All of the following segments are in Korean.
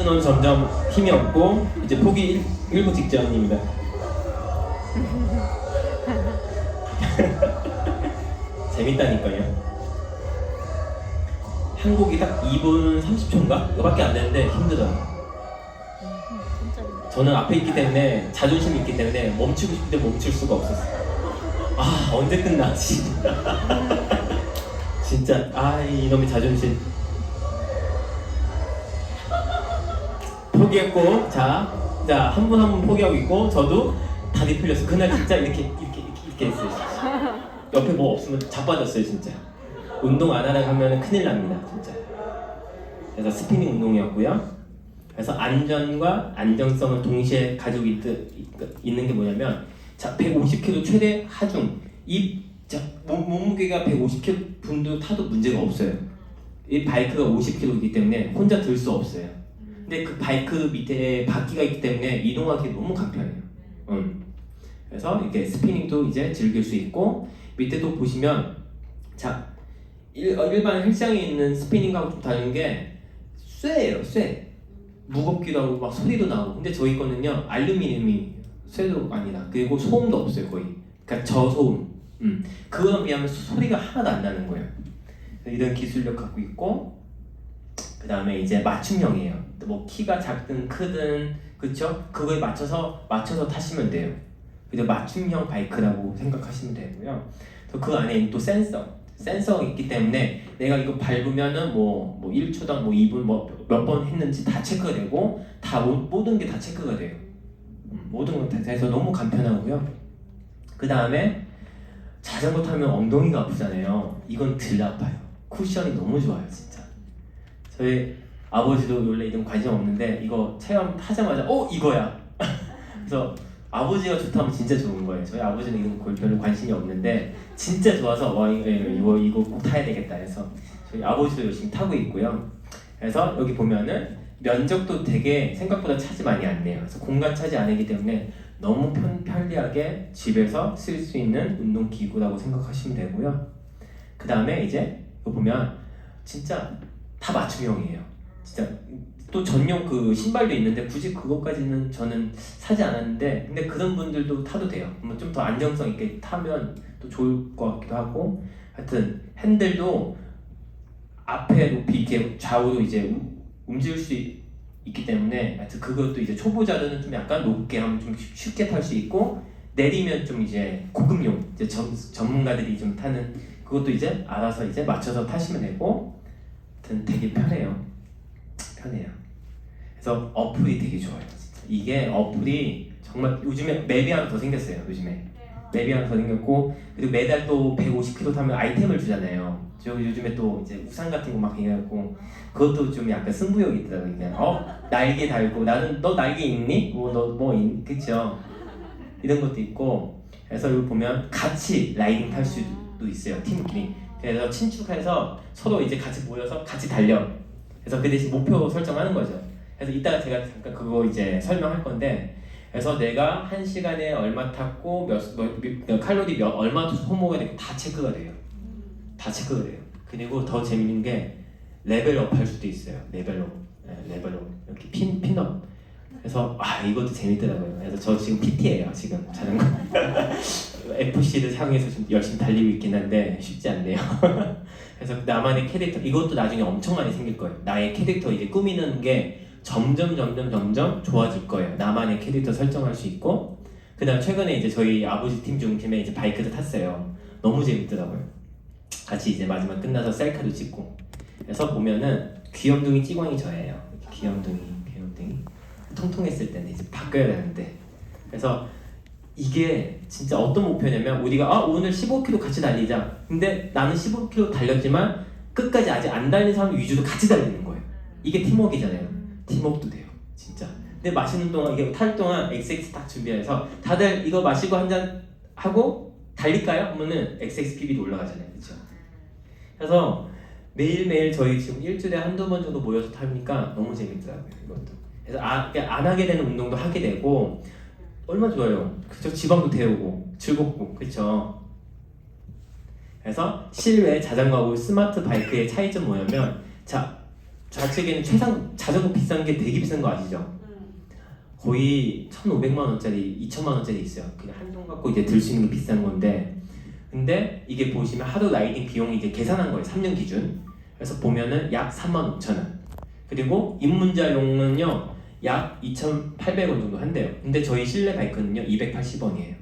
박근호는 점점 힘이 없고 이제 포기 일부 직전입니다. 재밌다니까요. 한 곡이 딱 2분 30초인가? 이거밖에 안 되는데 힘들어요. 저는 앞에 있기 때문에 자존심이 있기 때문에 멈추고 싶을 때 멈출 수가 없었어요. 아 언제 끝나지? 진짜 아 이놈의 자존심. 포기했고 자 한 분 한 분 포기하고 있고 저도 다리 풀렸어. 그날 진짜 이렇게 했어요. 진짜. 옆에 뭐 없으면 자빠졌어요 진짜. 운동 안 하라고 하면 큰일 납니다 진짜. 그래서 스피닝 운동이었고요. 그래서 안전과 안정성을 동시에 가지고 있는 게 뭐냐면 자 150kg 최대 하중 몸무게가 150kg 분도 타도 문제가 없어요. 이 바이크가 50kg이기 때문에 혼자 들 수 없어요. 근데 그 바이크 밑에 바퀴가 있기 때문에 이동하기 너무 간편해요. 그래서 이렇게 스피닝도 이제 즐길 수 있고 밑에도 보시면 자 일반 헬스장에 있는 스피닝하고 좀 다른 게 쇠예요. 쇠. 무겁기도 하고 막 소리도 나고. 근데 저희 거는요 알루미늄이 쇠도 아니다. 그리고 소음도 없어요 거의. 그러니까 저소음. 그거에 비하면 소리가 하나도 안 나는 거예요. 이런 기술력 갖고 있고 그 다음에 이제 맞춤형이에요. 뭐 키가 작든 크든 그쵸? 그거에 맞춰서 타시면 돼요. 그래서 맞춤형 바이크라고 생각하시면 되고요. 그 안에 또 센서가 있기 때문에 내가 이거 밟으면은 뭐 1초당 뭐 2분 뭐 몇 번 했는지 다 체크가 되고 다 모든 게 다 체크가 돼요. 모든 건 다 돼서 너무 간편하고요. 그 다음에 자전거 타면 엉덩이가 아프잖아요. 이건 덜 아파요. 쿠션이 너무 좋아요 진짜. 저희 아버지도 원래 이런 관심 없는데 이거 체험하자마자 이거야. 그래서 아버지가 좋다면 진짜 좋은 거예요. 저희 아버지는 이런 거 별로 관심이 없는데 진짜 좋아서 이거 꼭 타야 되겠다 해서 저희 아버지도 열심히 타고 있고요. 그래서 여기 보면은 면적도 되게 생각보다 차지 많이 안 내요. 그래서 공간 차지 안 하기 때문에 너무 편리하게 집에서 쓸 수 있는 운동기구라고 생각하시면 되고요. 그 다음에 이제 이거 보면 진짜 다 맞춤형이에요. 진짜 또 전용 그 신발도 있는데 굳이 그것까지는 저는 사지 않았는데 근데 그런 분들도 타도 돼요. 뭐 좀 더 안정성 있게 타면 또 좋을 것 같기도 하고 하여튼 핸들도 앞에 높이 이렇게 좌우로 이제 움직일 수 있기 때문에 하여튼 그것도 이제 초보자들은 좀 약간 높게 하면 좀 쉽게 탈 수 있고 내리면 좀 이제 고급용 이제 전문가들이 좀 타는 그것도 이제 알아서 이제 맞춰서 타시면 되고 하여튼 되게 편해요. 그래서 어플이 되게 좋아요. 진짜. 이게 어플이 정말 요즘에 맵이 하나 더 생겼어요. 맵이 하나 더 생겼고 그리고 매달 또 150km 타면 아이템을 주잖아요. 저 요즘에 또 이제 우산 같은 거 막 해갖고 그것도 좀 약간 승부욕이 있더라고요. 그냥 날개 달고 나는 너 날개 있니? 그쵸? 이런 것도 있고 그래서 여기 보면 같이 라이딩 탈 수도 있어요. 팀끼리. 그래서 친축해서 서로 이제 같이 모여서 같이 달려. 그래서 그 대신 목표 설정하는 거죠. 그래서 이따가 제가 잠깐 그거 이제 설명할 건데 그래서 내가 한 시간에 얼마 탔고 칼로리 얼마 소모가 되고 다 체크가 돼요. 그리고 더 재밌는 게 레벨업 할 수도 있어요. 레벨업 이렇게 핀업. 그래서 이것도 재밌더라고요. 그래서 저 지금 PT예요. 지금 자전거 FC를 사용해서 좀 열심히 달리고 있긴 한데 쉽지 않네요. 그래서 나만의 캐릭터 이것도 나중에 엄청 많이 생길 거예요. 나의 캐릭터 이제 꾸미는 게 점점 좋아질 거예요. 나만의 캐릭터 설정할 수 있고 그다음 최근에 이제 저희 아버지 팀 중팀에 이제 바이크도 탔어요. 너무 재밌더라고요. 같이 이제 마지막 끝나서 셀카도 찍고 그래서 보면은 귀염둥이 찌광이 저예요. 귀염둥이 통통했을 때는 이제 바꿔야 되는데 그래서 이게 진짜 어떤 목표냐면 우리가 오늘 15km 같이 달리자. 근데 나는 15km 달렸지만 끝까지 아직 안 달린 사람 위주로 같이 달리는 거예요. 이게 팀워크잖아요. 팀워크도 돼요. 진짜. 근데 마시는 동안 이게 탈 동안 XX 딱 준비해서 다들 이거 마시고 한 잔 하고 달릴까요? 하면은 XXPB도 올라가잖아요. 그렇죠? 그래서 매일매일 저희 지금 일주일에 한두 번 정도 모여서 타니까 너무 재밌더라고요. 이것도. 그래서 안 하게 되는 운동도 하게 되고 얼마나 좋아요. 그쵸? 지방도 태우고 즐겁고 그쵸? 그래서 실외 자전거하고 스마트 바이크의 차이점 뭐냐면 자 좌측에는 자전거 비싼 게 되게 비싼 거 아시죠? 거의 1,500만 원짜리, 2,000만 원짜리 있어요. 그냥 한 손 갖고 이제 들 수 있는 게 비싼 건데, 근데 이게 보시면 하루 라이딩 비용이 이제 계산한 거예요. 3년 기준. 그래서 보면은 약 35,000원. 그리고 입문자용은요 약 2,800원 정도 한대요. 근데 저희 실내 바이크는요 280원이에요.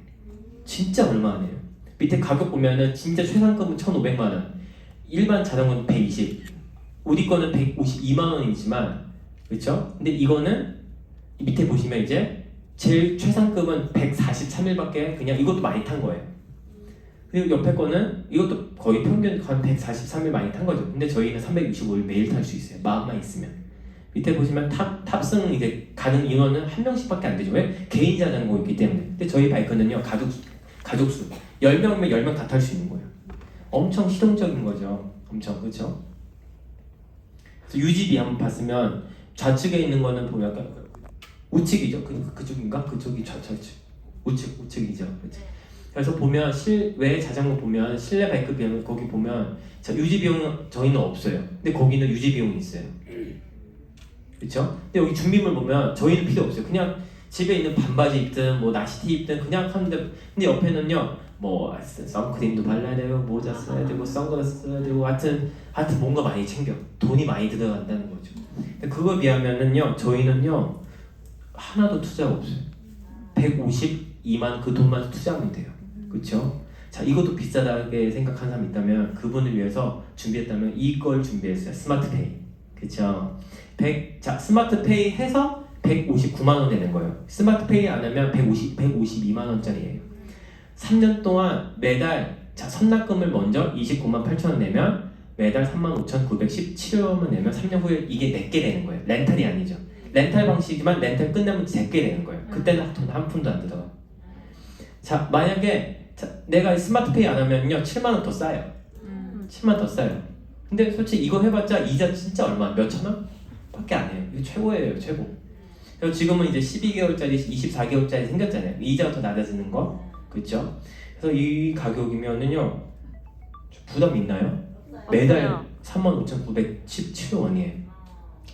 진짜 얼마 안 해요. 밑에 가격 보면은 진짜 최상급은 1,500만 원, 일반 자전거는 120, 우리 거는 152만 원이지만, 그렇죠? 근데 이거는 밑에 보시면 이제 제일 최상급은 143일밖에 그냥 이것도 많이 탄 거예요. 그리고 옆에 거는 이것도 거의 평균 한 143일 많이 탄 거죠. 근데 저희는 365일 매일 탈 수 있어요. 마음만 있으면. 밑에 보시면 탑승 이제 가는 인원은 한 명씩밖에 안 되죠. 왜? 개인 자전거이기 때문에. 근데 저희 바이크는요 가족수 10명이면 10명 다 탈 수 있는 거예요. 엄청 실용적인 거죠. 엄청, 그렇죠? 그래서 UGB 한번 봤으면 좌측에 있는 거는 보면 약간 우측이죠. 그쪽인가? 그쪽이 좌측. 우측이죠. 그렇죠? 그래서 보면 실외 자전거 보면 실내 바이크 비하면 거기 보면 유지 비용 저희는 없어요. 근데 거기는 유지 비용이 있어요. 그렇죠? 근데 여기 준비물 보면 저희는 필요 없어요. 그냥 집에 있는 반바지 입든 뭐 나시티 입든 그냥 하는데, 근데 옆에는요 뭐 선크림도 발라야 되고 모자 써야 되고 선글라스 써야 되고 하여튼 뭔가 많이 챙겨. 돈이 많이 들어간다는 거죠. 근데 그거에 비하면은요 저희는요 하나도 투자가 없어요. 152만 그 돈만 투자하면 돼요. 그렇죠? 자, 이것도 비싸다게 생각하는 사람이 있다면 그분을 위해서 준비했다면 이걸 준비했어요. 스마트페이. 그렇죠? 자, 스마트페이 해서 159만 원 되는 거예요. 스마트페이 안 하면 152만 원짜리예요. 3년 동안 매달 선납금을 먼저 29만 8천 원 내면 매달 35,917원만 내면 3년 후에 이게 내게 되는 거예요. 렌탈이 아니죠. 렌탈 방식이지만 렌탈 끝나면 제게 되는 거예요. 그때는 돈 한 푼도 안 들어가. 자, 만약에 내가 스마트페이 안 하면요 7만 원 더 싸요. 7만 원 더 싸요. 근데 솔직히 이거 해봤자 이자 진짜 얼마? 몇천 원? 밖에 안 해요. 이거 최고예요, 최고. 그래서 지금은 이제 12개월짜리, 24개월짜리 생겼잖아요. 이자가 더 낮아지는 거, 그렇죠? 그래서 이 가격이면은요 부담 있나요? 매달 35,917원이에요.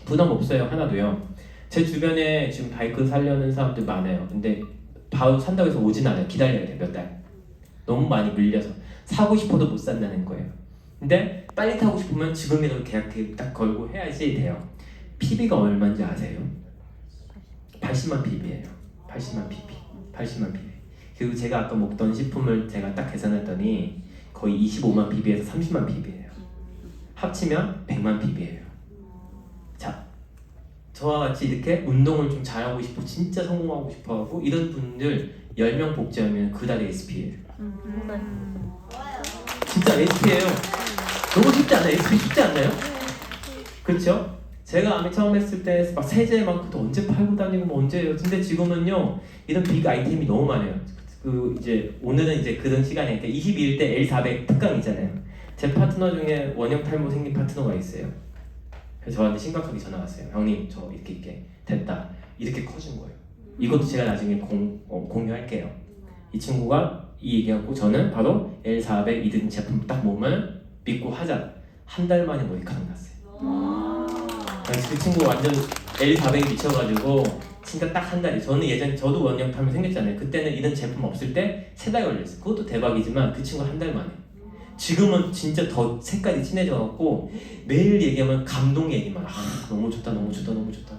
부담 없어요, 하나도요. 제 주변에 지금 바이크 사려는 사람들 많아요. 근데 바로 산다고 해서 오진 않아요. 기다려야 돼요, 몇 달. 너무 많이 밀려서 사고 싶어도 못 산다는 거예요. 근데 빨리 타고 싶으면 지금이라도 계약 딱 걸고 해야지 돼요. PB가 얼마인지 아세요? 80만 PB예요. 80만 PB. 80만 PB. 그리고 제가 아까 먹던 식품을 제가 딱 계산했더니 거의 25만 PB에서 30만 PB예요. 합치면 100만 PB예요. 자, 저와 같이 이렇게 운동을 좀 잘하고 싶어, 진짜 성공하고 싶어하고 이런 분들 10명 복제하면 그 달에 SP예요. 진짜 SP예요. 너무 쉽지 않아요? SP 쉽지 않나요? 그렇죠? 제가 아미 처음 했을 때 막 세제 많고 언제 팔고 다니고 뭐 언제예요? 근데 지금은요 이런 빅 아이템이 너무 많아요. 그 이제 오늘은 이제 그런 시간이니까 22일 때 L400 특강이잖아요. 제 파트너 중에 원형 탈모 생긴 파트너가 있어요. 그래서 저한테 심각하게 전화 왔어요. 형님 저 이렇게 됐다. 이렇게 커진 거예요. 이것도 제가 나중에 공유할게요. 이 친구가 이 얘기하고 저는 바로 L400 이등 제품 딱 몸을 믿고 하자. 한 달 만에 머리카락 났어요. 그래서 그 친구 완전 L400에 미쳐가지고 진짜 딱 한 달이. 저는 예전에 저도 원형 탈모 생겼잖아요. 그때는 이런 제품 없을 때 3달 걸렸어요. 그것도 대박이지만 그 친구 한 달 만에. 지금은 진짜 더 색깔이 진해져갖고 매일 얘기하면 감동 얘기만. 너무 좋다 너무 좋다 너무 좋다.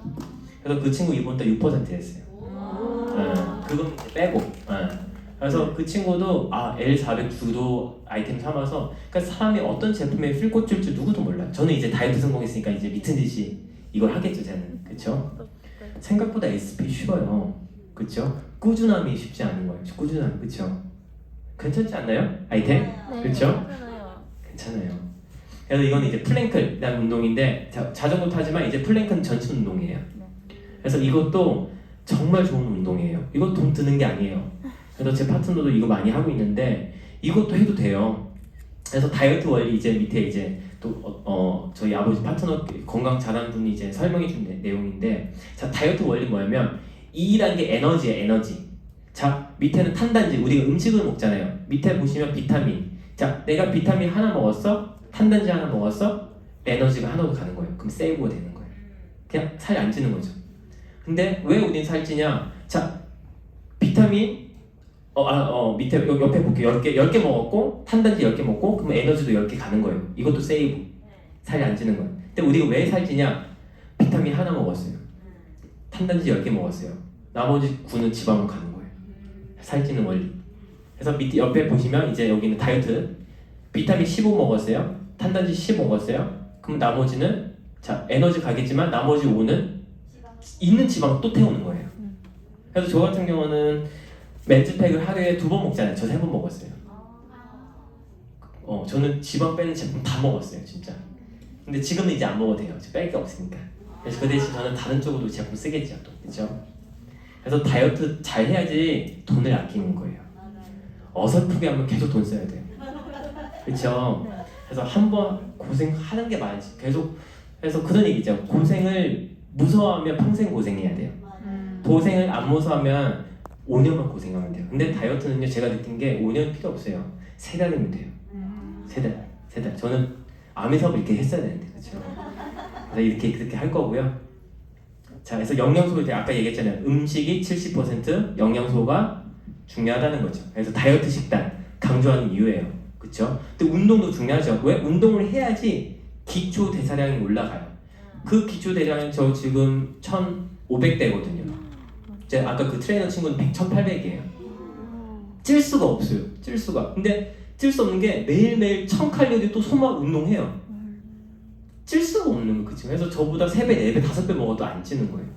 그래서 그 친구 이번 달 6% 했어요. 그건 빼고. 그래서 그 친구도 L400 주도 아이템 삼아서, 그러니까 사람이 어떤 제품에 필 꽂힐지 누구도 몰라요. 저는 이제 다이어트 성공했으니까 이제 미친 듯이 이걸 하겠죠, 저는. 그렇죠? 생각보다 SP 쉬워요. 그렇죠? 꾸준함이 쉽지 않은 거예요. 꾸준함, 그렇죠? 괜찮지 않나요? 아이템? 네, 그렇죠? 괜찮아요. 그래서 이건 이제 플랭크라는 운동인데 자전거 타지만 이제 플랭크는 전신 운동이에요. 그래서 이것도 정말 좋은 운동이에요. 이거 돈 드는 게 아니에요. 그래서 제 파트너도 이거 많이 하고 있는데 이것도 해도 돼요. 그래서 다이어트 원리 이제 밑에 이제 또 저희 아버지 파트너 건강 잘하는 분이 이제 설명해 준 내용인데, 자, 다이어트 원리 뭐냐면 E라는 게 에너지예요, 에너지. 자, 밑에는 탄단지, 우리가 음식을 먹잖아요. 밑에 보시면 비타민. 자, 내가 비타민 하나 먹었어? 탄단지 하나 먹었어? 에너지가 하나로 가는 거예요. 그럼 세이브가 되는 거예요. 그냥 살이 안 찌는 거죠. 근데 왜 우린 살찌냐? 자, 비타민 밑에 옆에 볼게요. 10개 먹었고 탄단지 10개 먹고 그럼 에너지도 10개 가는 거예요. 이것도 세이브. 살이 안 찌는 거예요. 근데 우리가 왜 살찌냐? 비타민 하나 먹었어요. 탄단지 10개 먹었어요. 나머지 9는 지방으로 가는 거예요. 살찌는 원리. 그래서 밑에 옆에 보시면 이제 여기는 다이어트. 비타민 15 먹었어요. 탄단지 10 먹었어요. 그럼 나머지는 자 에너지 가겠지만 나머지 5는 있는 지방 또 태우는 거예요. 그래서 저 같은 경우는 맨즈팩을 하루에 2번 먹잖아요. 저 3번 먹었어요. 저는 지방 빼는 제품 다 먹었어요, 진짜. 근데 지금은 이제 안 먹어도 돼요. 뺄 게 없으니까. 그래서 그 대신 저는 다른 쪽으로 제품 쓰겠죠, 또 그렇죠? 그래서 다이어트 잘 해야지 돈을 아끼는 거예요. 어설프게 하면 계속 돈 써야 돼요. 그렇죠? 그래서 한번 고생하는 게 많지. 계속 그래서 그런 얘기죠. 고생을 무서워하면 평생 고생해야 돼요. 고생을 안 무서워하면 5년만 고생하면 돼요. 근데 다이어트는요, 제가 느낀 게 5년 필요 없어요. 3달이면 돼요. 3달. 저는 암의 사업을 이렇게 했어야 되는데, 그렇죠? 그래서 그렇게 할 거고요. 자, 그래서 영양소에 대해 아까 얘기했잖아요. 음식이 70% 영양소가 중요하다는 거죠. 그래서 다이어트 식단 강조하는 이유예요. 그렇죠? 근데 운동도 중요하죠. 왜? 운동을 해야지 기초 대사량이 올라가요. 그 기초 대사량은 저 지금 1,500대거든요. 제가 아까 그 트레이너 친구는 1,800이에요. 찔 수가 없어요. 찔 수가. 근데 찔 수 없는 게 매일매일 1,000칼로리 또 소모 운동해요. 찔 수가 없는 거죠. 그래서 저보다 3배, 4배, 5배 먹어도 안 찌는 거예요.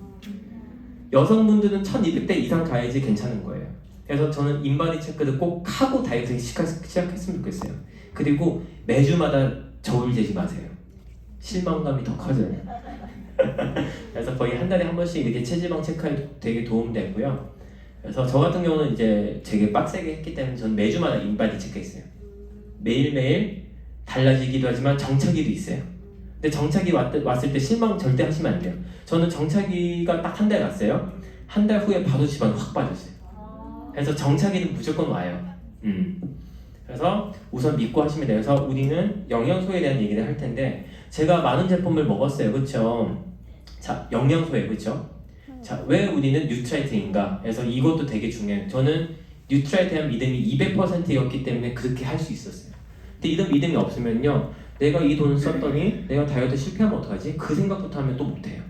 여성분들은 1,200대 이상 가야지 괜찮은 거예요. 그래서 저는 인바디 체크를 꼭 하고 다이어트 시작했으면 좋겠어요. 그리고 매주마다 저울 재지 마세요. 실망감이 더 커져요. 그래서 거의 한 달에 한 번씩 이렇게 체지방 체크에 되게 도움되고요. 그래서 저 같은 경우는 이제 되게 빡세게 했기 때문에 저는 매주마다 인바디 체크했어요. 매일매일 달라지기도 하지만 정차기도 있어요. 근데 정차기 왔을 때 실망 절대 하시면 안 돼요. 저는 정차기가 딱 한 달 갔어요. 한 달 후에 바로 지방이 확 빠졌어요. 그래서 정차기는 무조건 와요. 그래서 우선 믿고 하시면 돼요. 그래서 우리는 영양소에 대한 얘기를 할 텐데 제가 많은 제품을 먹었어요. 그렇죠? 자, 영양소에 그렇죠? 자, 왜 우리는 뉴트라이트인가? 그래서 이것도 되게 중요해요. 저는 뉴트라이트에 대한 믿음이 200%였기 때문에 그렇게 할 수 있었어요. 근데 이런 믿음이 없으면요, 내가 이 돈 썼더니 내가 다이어트 실패하면 어떡하지? 그 생각부터 하면 또 못해요.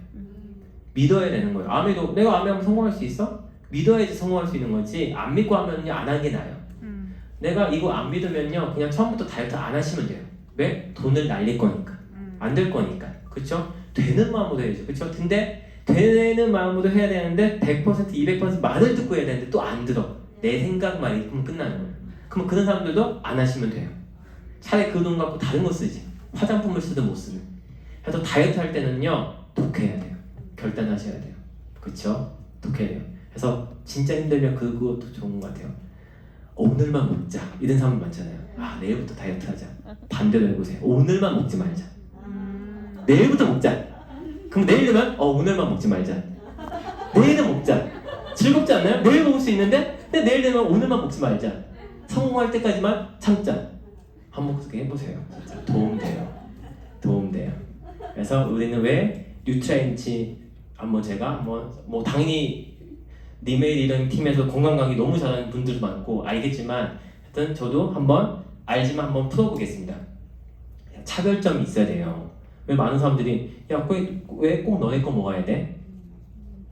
믿어야 되는 거예요. 암에도 내가 암에 하면 성공할 수 있어? 믿어야지 성공할 수 있는 거지. 안 믿고 하면요, 안 하는 게 나아요. 내가 이거 안 믿으면요, 그냥 처음부터 다이어트 안 하시면 돼요. 왜? 돈을 날릴 거니까. 안 될 거니까. 그쵸? 되는 마음으로 해야죠. 그쵸? 근데 되는 마음으로 해야 되는데 100%, 200% 말을 듣고 해야 되는데 또 안 들어. 내 생각만 있으면 끝나는 거예요. 그럼 그런 사람들도 안 하시면 돼요. 차라리 그 돈 갖고 다른 거 쓰지. 화장품을 쓰든 못 쓰든. 그래서 다이어트 할 때는요, 독해야 돼요. 결단하셔야 돼요. 그쵸? 독해야 돼요. 그래서 진짜 힘들면 그것도 좋은 것 같아요. 오늘만 먹자. 이런 사람 많잖아요. 아, 내일부터 다이어트 하자. 반대로 해보세요. 오늘만 먹지 말자. 내일부터 먹자. 그럼 내일 되면 오늘만 먹지 말자. 내일은 먹자. 즐겁지 않나요? 내일 먹을 수 있는데 근데 내일 되면 오늘만 먹지 말자. 성공할 때까지만 참자. 한번 그렇게 해보세요. 진짜 도움돼요. 그래서 우리는 왜 뉴트라인치 한번 제가 뭐 당연히 니메일 이런 팀에서 건강 강의 너무 잘하는 분들도 많고 알겠지만 하여튼 저도 한번 알지만 한번 풀어보겠습니다. 차별점이 있어야 돼요. 왜 많은 사람들이 야 왜 꼭 너네 거 먹어야 돼?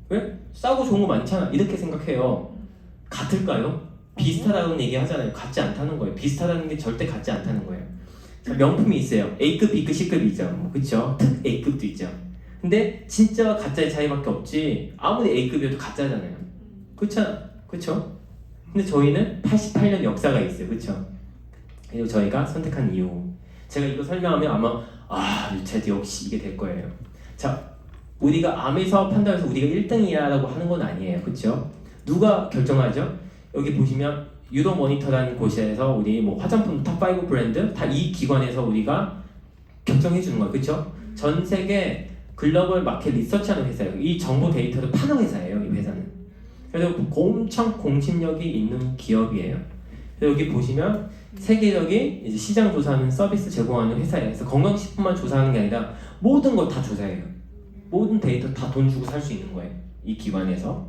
왜? 싸고 좋은 거 많잖아. 이렇게 생각해요. 같을까요? 비슷하다는 얘기 하잖아요. 같지 않다는 거예요. 비슷하다는 게 절대 같지 않다는 거예요. 명품이 있어요. A급, B급, C급이 있죠. 그쵸? 특 A급도 있죠. 근데 진짜와 가짜의 차이밖에 없지 아무리 A급이어도 가짜잖아요. 그쵸? 근데 저희는 88년 역사가 있어요. 그쵸? 그리고 저희가 선택한 이유 제가 이거 설명하면 아마 뉴트라이트 역시 이게 될 거예요. 자, 우리가 암의 사업 한다고 해서 우리가 1등이야 라고 하는 건 아니에요. 그쵸? 누가 결정하죠? 여기 보시면 유로모니터라는 곳에서 우리 뭐 화장품 탑5 브랜드 다 이 기관에서 우리가 결정해 주는 거예요. 그쵸? 전 세계 글로벌 마켓 리서치하는 회사예요. 이 정보 데이터를 파는 회사예요. 이 회사는. 그래서 엄청 공신력이 있는 기업이에요. 여기 보시면 세계적인 이제 시장 조사하는 서비스 제공하는 회사예요. 그래서 건강식품만 조사하는 게 아니라 모든 걸 다 조사해요. 모든 데이터 다 돈 주고 살 수 있는 거예요. 이 기관에서.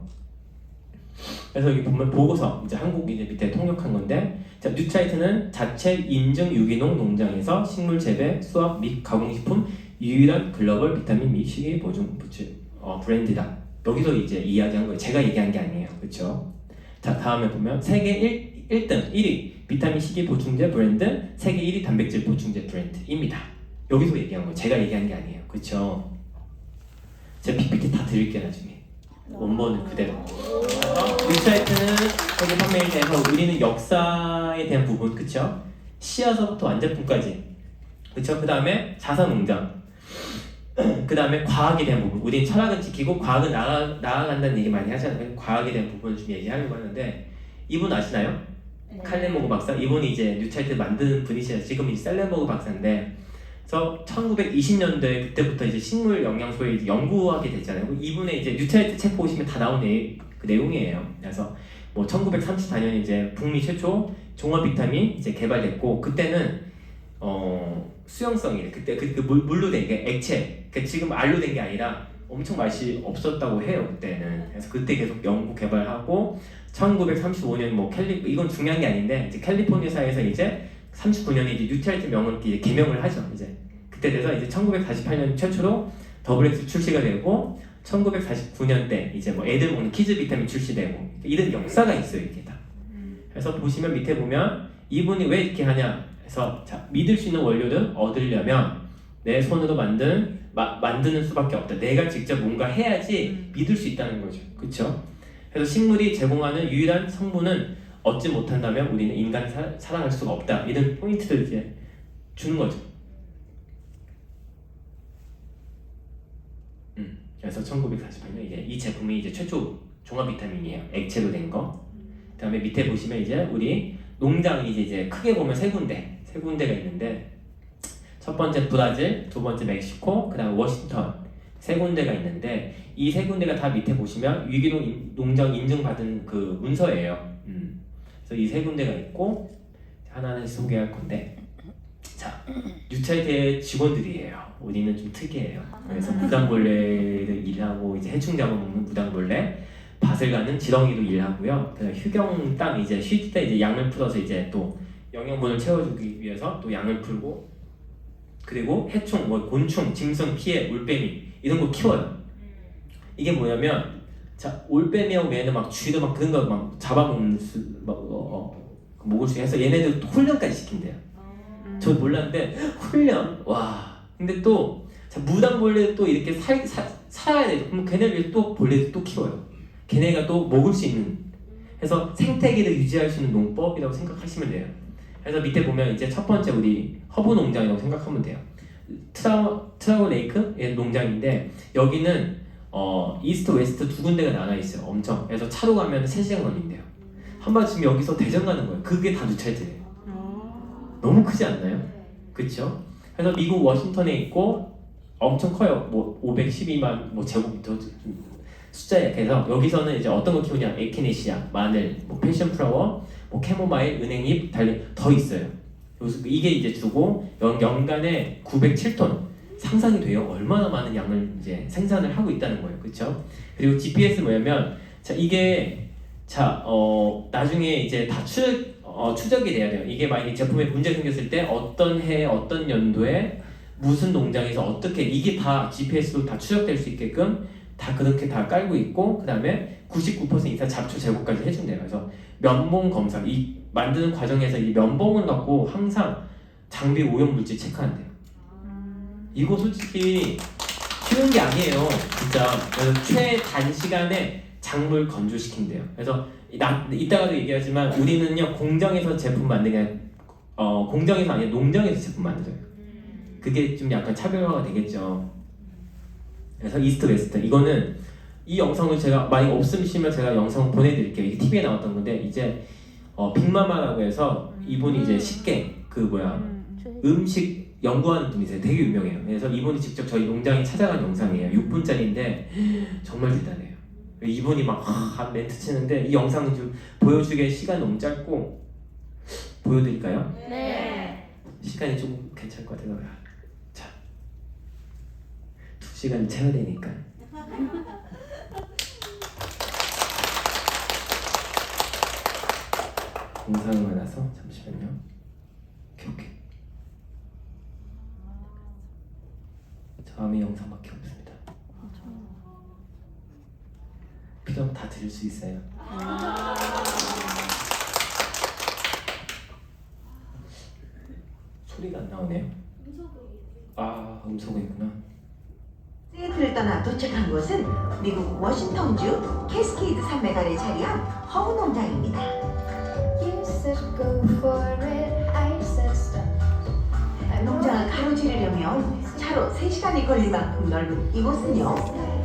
그래서 여기 보면 보고서 이제 한국 이제 밑에 통역한 건데, 자, 뉴트라이트는 자체 인증 유기농 농장에서 식물 재배, 수확 및 가공식품 유일한 글로벌 비타민 및 식이 보증 브랜드다. 여기서 이제 이야기한 거예요. 제가 얘기한 게 아니에요. 그렇죠? 자, 다음에 보면 세계 1등 1위 비타민 식이 보충제 브랜드, 세계 1위 단백질 보충제 브랜드입니다. 여기서 얘기한 거예요. 제가 얘기한 게 아니에요. 그렇죠? 제가 PPT 다 드릴게요 나중에. 원본은 그대로. 뉴트라이트는 세계 판매에 대해서 우리는 역사에 대한 부분, 그쵸? 씨앗서부터 완제품까지, 그쵸? 그 다음에 자사농장, 그 다음에 과학에 대한 부분. 우리는 철학은 지키고 과학은 나아간다는 얘기 많이 하잖아요. 과학에 대한 부분을 좀 얘기하려고 하는데, 이분 아시나요? 네. 칼렌버그 박사. 이분이 이제 뉴트라이트 만드는 분이시죠. 지금 이제 셀렌버그 박사인데, 그래서 1920년대 그때부터 이제 식물 영양소에 이제 연구하게 됐잖아요. 이분의 이제 뉴트라이트 책 보시면 다 나온 그 내용이에요. 그래서 뭐 1934년 이제 북미 최초 종합 비타민 이제 개발됐고, 그때는 수용성이 그때 물로 된 게 액체, 그러니까 지금 알로 된 게 아니라 엄청 맛이 없었다고 해요 그때는. 그래서 그때 계속 연구 개발하고 1935년 뭐 이건 중요한 게 아닌데 이제 캘리포니아사에서 이제 39년에 이제 뉴트라이트 명을 이제 개명을 하죠. 이제 그때 돼서 이제 1948년 최초로 더블엑스 출시가 되고 1949년대 이제 뭐 애들 먹는 키즈 비타민 출시되고 이런 역사가 있어요 이게 다. 그래서 보시면 밑에 보면 이분이 왜 이렇게 하냐 해서 자, 믿을 수 있는 원료를 얻으려면 내 손으로 만드는 수밖에 없다. 내가 직접 뭔가 해야지 믿을 수 있다는 거죠. 그렇죠? 그래서 식물이 제공하는 유일한 성분은 얻지 못한다면 우리는 인간을 사랑할 수가 없다. 이런 포인트를 이제 주는 거죠. 그래서 1948년 이제 이 제품이 이제 최초 종합 비타민이에요. 액체로 된 거. 그다음에 밑에 보시면 이제 우리 농장이 이제 크게 보면 세 군데가 있는데, 첫 번째 브라질, 두 번째 멕시코, 그다음 워싱턴 세 군데가 있는데, 이 세 군데가 다 밑에 보시면 유기농 농장 인증받은 그 문서예요. 그래서 이 세 군데가 있고, 하나는 소개할 건데, 자, 뉴트라이트의 직원들이에요. 우리는 좀 특이해요. 그래서 무당벌레를 일하고 이제 해충 잡아먹는 무당벌레, 밭을 가는 지렁이로 일하고요. 휴경 땅 이제 쉴 때 이제 양을 풀어서 이제 또 영양분을 채워주기 위해서 또 양을 풀고, 그리고 해충, 뭐 곤충, 짐승, 피해, 올빼미 이런 거 키워요. 이게 뭐냐면, 자, 올빼미하고 얘는 막 쥐도 막 그런 거 막 잡아먹는 먹을 수 해서 얘네들 훈련까지 시킨대요. 저 몰랐는데 훈련, 와. 근데 또 자, 무당벌레 또 이렇게 살아야 돼. 그럼 걔네를 또 벌레도 또 키워요. 걔네가 또 먹을 수 있는, 해서 생태계를 유지할 수 있는 농법이라고 생각하시면 돼요. 그래서 밑에 보면 이제 첫 번째 우리 허브 농장이라고 생각하면 돼요. 트라우 레이크 농장인데 여기는 이스트 웨스트 두 군데가 나눠 있어요. 엄청. 그래서 차로 가면 3시간 걸린대요. 한번 지금 여기서 대전 가는 거예요. 그게 다 뉴트라이트예요. 너무 크지 않나요? 그렇죠? 그래서 미국 워싱턴에 있고 엄청 커요. 뭐 512만 뭐 제곱미터 숫자에. 그래서 여기서는 이제 어떤 거 키우냐? 에키네시아, 마늘, 뭐 패션플라워, 뭐 캐모마일, 은행잎, 달리 더 있어요. 이게 이제 주고 연간에 907톤 상상이 돼요. 얼마나 많은 양을 이제 생산을 하고 있다는 거예요. 그렇죠? 그리고 GPS 뭐냐면, 자, 이게 자, 나중에 이제 다 추적이 돼야 돼요. 이게 만약에 제품에 문제 생겼을 때 어떤 해, 어떤 연도에 무슨 농장에서 어떻게, 이게 다 GPS로 다 추적될 수 있게끔 다 그렇게 다 깔고 있고, 그 다음에 99% 이상 잡초 제거까지 해준대요. 그래서 면봉 검사, 이 만드는 과정에서 이 면봉을 갖고 항상 장비 오염 물질 체크한대요. 이거 솔직히 쉬운 게 아니에요, 진짜. 그래서 최단시간에 작물 건조시킨대요. 그래서 이따가도 얘기하지만 우리는요 공장에서 제품 만드는 공장에서 아니라 농장에서 제품 만들어요. 그게 좀 약간 차별화가 되겠죠. 그래서 이스트 웨스트, 이거는 이 영상을 제가 만약 없으시면 제가 영상 보내드릴게요. 이게 TV에 나왔던 건데, 이제 빅마마라고 해서 이분이 이제 쉽게 음식 연구하는 분이세요. 되게 유명해요. 그래서 이분이 직접 저희 농장에 찾아간 영상이에요. 6분짜리인데 정말 대단해요. 이분이 막 멘트 치는데 이 영상 좀 보여주기에 시간 너무 짧고, 보여드릴까요? 네. 시간이 좀 괜찮을 것 같아요. 자, 2시간 채워야 되니까. 영상이 많아서 잠시만요. 오케이. 다음에 영상밖에 없습니다. 필요하면 다 드릴 수 있어요. 소리가 안 나오네요. 아, 음소거이구나. 시애틀을 떠나 도착한 곳은 미국 워싱턴주 캐스케이드 산맥 아래 자리한 허브 농장입니다. You said go for it, I said stop. 농장을 가로지르려면 차로 3시간이 걸릴 만큼 넓은 이곳은요,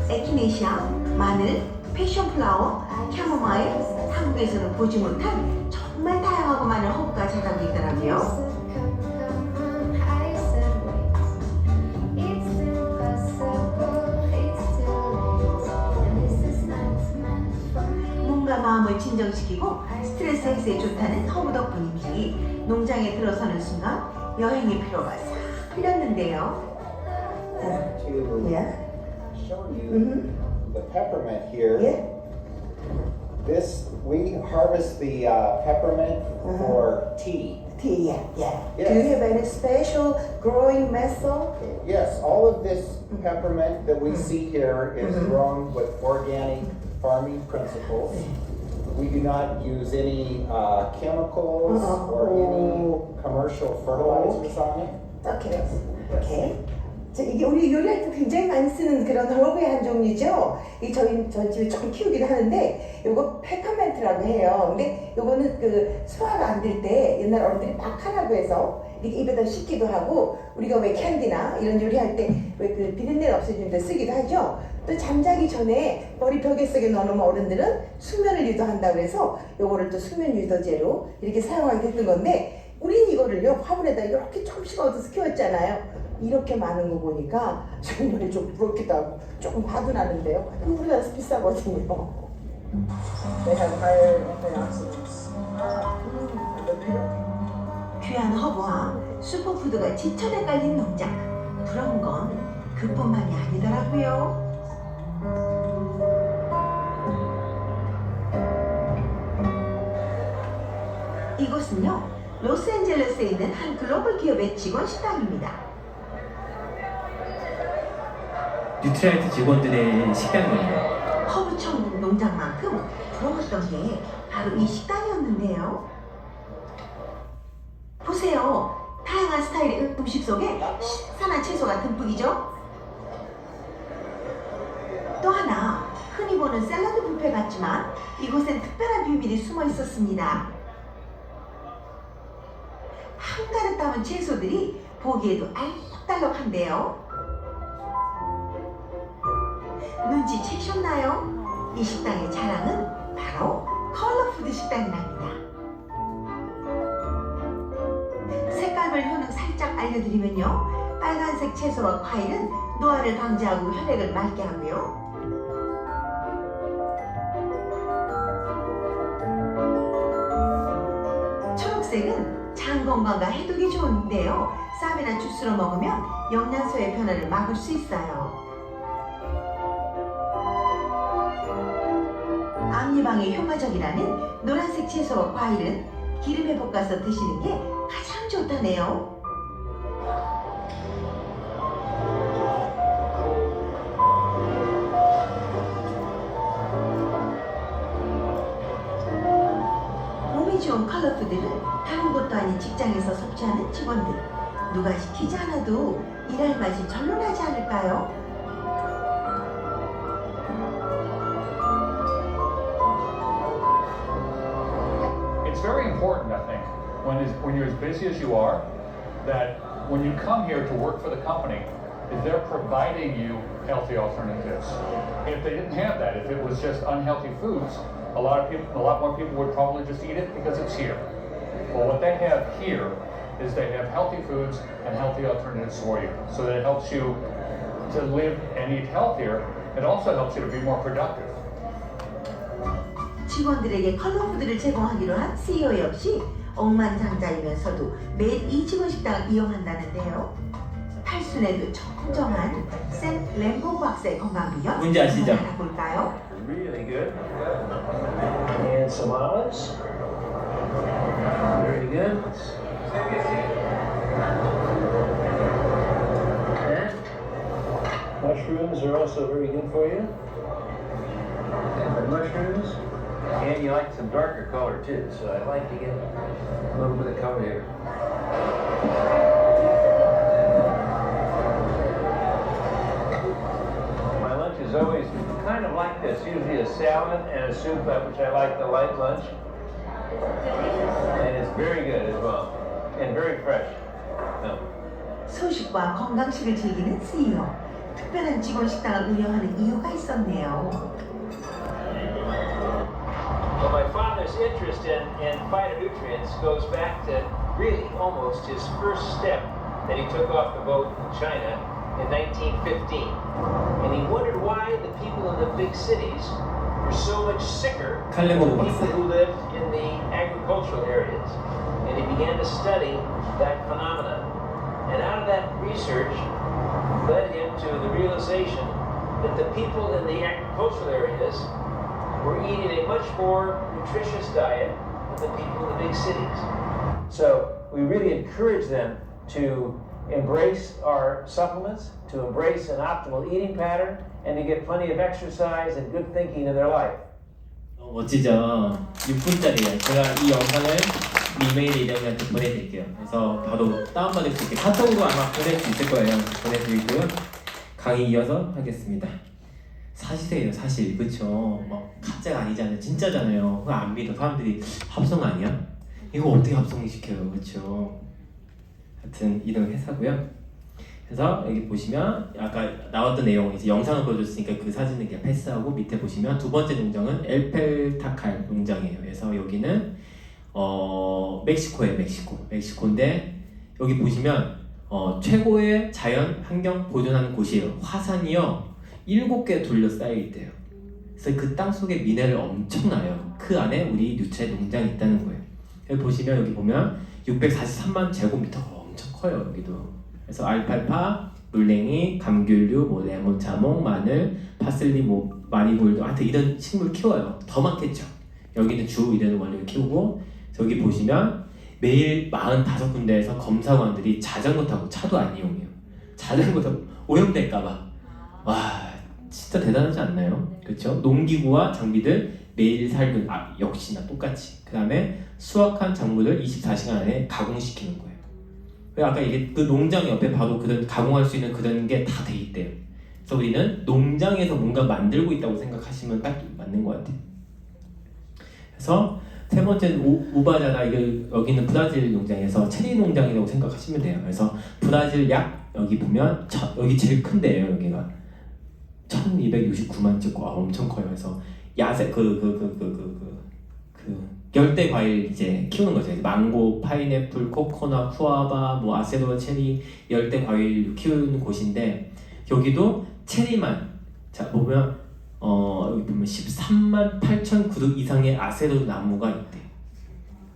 에키네시아, 마늘, 패션플라워, 캐모마일, 한국에서는 보지 못한 정말 다양하고 많은 허브가 자라고 있더라고요. Come, come on, I said wait. It's impossible, it's too late. And this is not meant for me. 몸과 마음을 진정시키고 스트레스 해소에 좋다는 허브 덕분인지 농장에 들어서는 순간 여행의 피로가 싹 풀렸는데요. To Yeah. show you Mm-hmm. the peppermint here. Yeah. We harvest the peppermint for tea. Tea, yeah. Yes. Do you have any special growing method? Yes, all of this peppermint that we see here is grown with organic farming principles. We do not use any chemicals or any commercial fertilizers on it. 오케이. 오케이. 이게 우리 요리할 때 굉장히 많이 쓰는 그런 허브의 한 종류죠. 이 저희 집에 조금 키우기도 하는데 요거 페퍼멘트라고 해요. 근데 요거는 그 소화가 안 될 때 옛날 어른들이 박하라고 해서 이렇게 입에다 씻기도 하고 우리가 왜 캔디나 이런 요리할 때 왜 그 비린내 없애주는 데 쓰기도 하죠. 또 잠자기 전에 머리 벽에 속에 넣어놓으면 어른들은 숙면을 유도한다고 해서 요거를 또 숙면 유도제로 이렇게 사용하게 됐던 건데 우린 이거를요 화분에다 이렇게 조금씩 얻어서 키웠잖아요. 이렇게 많은 거 보니까 정말 좀 부럽기도 하고 조금 화도 나는데요. 이거 우리나라에서 비싸거든요. They have higher antioxidants. 귀한 허브와 슈퍼푸드가 지천에 깔린 농장. 부러운 건 그뿐만이 아니더라고요. 이곳은요 로스앤젤레스에 있는 한 글로벌 기업의 직원 식당입니다. 뉴트라이트 직원들의 식당이에요. 허브청 농장만큼 부러웠던 게 바로 이 식당이었는데요. 보세요. 다양한 스타일의 음식 속에 신선한 채소가 듬뿍이죠. 또 하나 흔히 보는 샐러드 뷔페 같지만 이곳엔 특별한 비밀이 숨어 있었습니다. 한가득 담은 채소들이 보기에도 알록달록한데요. 눈치채셨나요? 이 식당의 자랑은 바로 컬러푸드 식당이랍니다. 색깔별 효능 살짝 알려드리면요. 빨간색 채소와 과일은 노화를 방지하고 혈액을 맑게 하고요. 초록색은 장 건강과 해독이 좋은데요. 쌈이나 주스로 먹으면 영양소의 변화를 막을 수 있어요. 암 예방에 효과적이라는 노란색 채소와 과일은 기름에 볶아서 드시는 게 가장 좋다네요. 몸에 좋은 컬러푸드를 다른 곳도 아닌 직장에서 섭취하는 직원들. 누가 시키지 않아도 일할 맛이 절로 나지 않을까요? It's very important, I think, when you're as busy as you are, that when you come here to work for the company, is they're providing you healthy alternatives. If they didn't have that, if it was just unhealthy foods, a lot more people would probably just eat it because it's here. Well, what they have here is they have healthy foods and healthy alternatives for you, so that it helps you to live and eat healthier. It also helps you to be more productive. 직원들에게 컬러푸드를 제공하기로 한 CEO 역시 억만장자이면서도 매일 이 직원 식당을 이용한다는데요. 팔순에도 청정한 샘 램보 박사의 건강 비결 뭔지 아시죠? 한번 알아볼까요? Really good. And some olives. Very good. And mushrooms are also very good for you. And mushrooms. And you like some darker color too, so I like to get a little bit of color here. My lunch is always kind of like this, usually a salad and a soup, which I like the light lunch. And it's very good as well, and very fresh. No. 소식과 건강식을 즐기는 CEO. 특별한 직원 식당을 운영하는 이유가 있었네요. Well, my father's interest in phytonutrients goes back to really almost his first step that he took off the boat in China in 1915. And he wondered why the people in the big cities were so much sicker than 칼레모그 the people 박사. who lived in the agricultural areas. And he began to study that phenomenon. And out of that research led him to the realization that the people in the agricultural areas were eating a much more nutritious diet than the people in the big cities. So we really encourage them to embrace our supplements, to embrace an optimal eating pattern, and to get plenty of exercise and good thinking in their life. 멋지죠? 6분짜리예요. 제가 이 영상을 이메일 이름한테 보내드릴게요. 그래서 바로 다운받을 수 있게 카톡으로 아마 보낼 수 있을 거예요. 보내드리고요. 강의 이어서 하겠습니다. 사실이에요, 사실. 그쵸? 막 가짜가 아니잖아요. 진짜잖아요. 그거 안 믿어. 사람들이 합성 아니야? 이거 어떻게 합성시켜요? 그쵸? 하여튼 이런 회사고요. 그래서 여기 보시면 아까 나왔던 내용 이제 영상을 보여줬으니까 그 사진을 그냥 패스하고 밑에 보시면 두 번째 농장은 엘펠타칼 농장이에요. 그래서 여기는 멕시코예요. 멕시코인데 여기 보시면 최고의 자연 환경 보존하는 곳이에요. 화산이요 7개 둘러싸여 있대요. 그래서 그 땅 속에 미네랄 엄청나요. 그 안에 우리 뉴트리 농장이 있다는 거예요. 여기 보시면 여기 보면 643만 제곱미터가 엄청 커요. 여기도. 그래서 알팔파, 물냉이, 감귤류, 뭐 레몬 자몽, 마늘, 파슬리, 뭐 마리골드, 하여튼 이런 식물 키워요. 더 많겠죠. 여기는 주 이런 원료를 키우고 저기 보시면 매일 45군데에서 검사관들이 자전거 타고 차도 안 이용해요. 자전거 타고 오염될까봐. 와 진짜 대단하지 않나요? 그렇죠? 농기구와 장비들 매일 살균 역시나 똑같이. 그 다음에 수확한 작물을 24시간 안에 가공시키는 거예요. 아까 이게 그 농장 옆에 바로 그런 가공할 수 있는 그런 게 다 돼 있대요. 그래서 우리는 농장에서 뭔가 만들고 있다고 생각하시면 딱 맞는 것 같아요. 그래서 세 번째는 우바자나 이게 여기는 브라질 농장에서 체리 농장이라고 생각하시면 돼요. 그래서 브라질 약 여기 보면 여기 제일 큰데요. 여기가 1269만 ጭ고 엄청 커요. 그래서 야생 열대 과일 이제 키우는 거죠. 망고, 파인애플, 코코넛, 쿠아바, 뭐 아세로라 체리 열대 과일 키우는 곳인데 여기도 체리만 자 보면 여기 보면 13만 8천 그루 이상의 아세로 나무가 있대.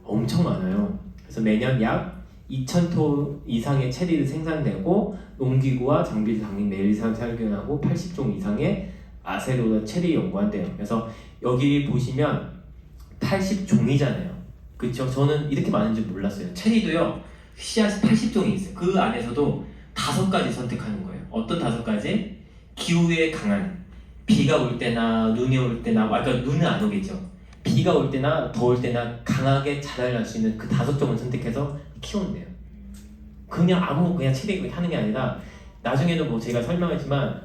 엄청 많아요. 그래서 매년 약 2,000톤 이상의 체리를 생산되고 농기구와 장비를 당긴 매일 살균하고 80종 이상의 아세로라 체리 연구한대요. 그래서 여기 보시면 80종이잖아요. 그쵸? 저는 이렇게 많은 줄 몰랐어요. 체리도요 씨앗이 80종이 있어요. 그 안에서도 5가지 선택하는 거예요. 어떤 5가지? 기후에 강한 비가 올 때나 눈이 올 때나 그러니까 눈은 안 오겠죠. 비가 올 때나 더울 때나 강하게 자랄 수 있는 그 5종을 선택해서 키운대요. 그냥 체리 하는 게 아니라 나중에는 뭐 제가 설명했지만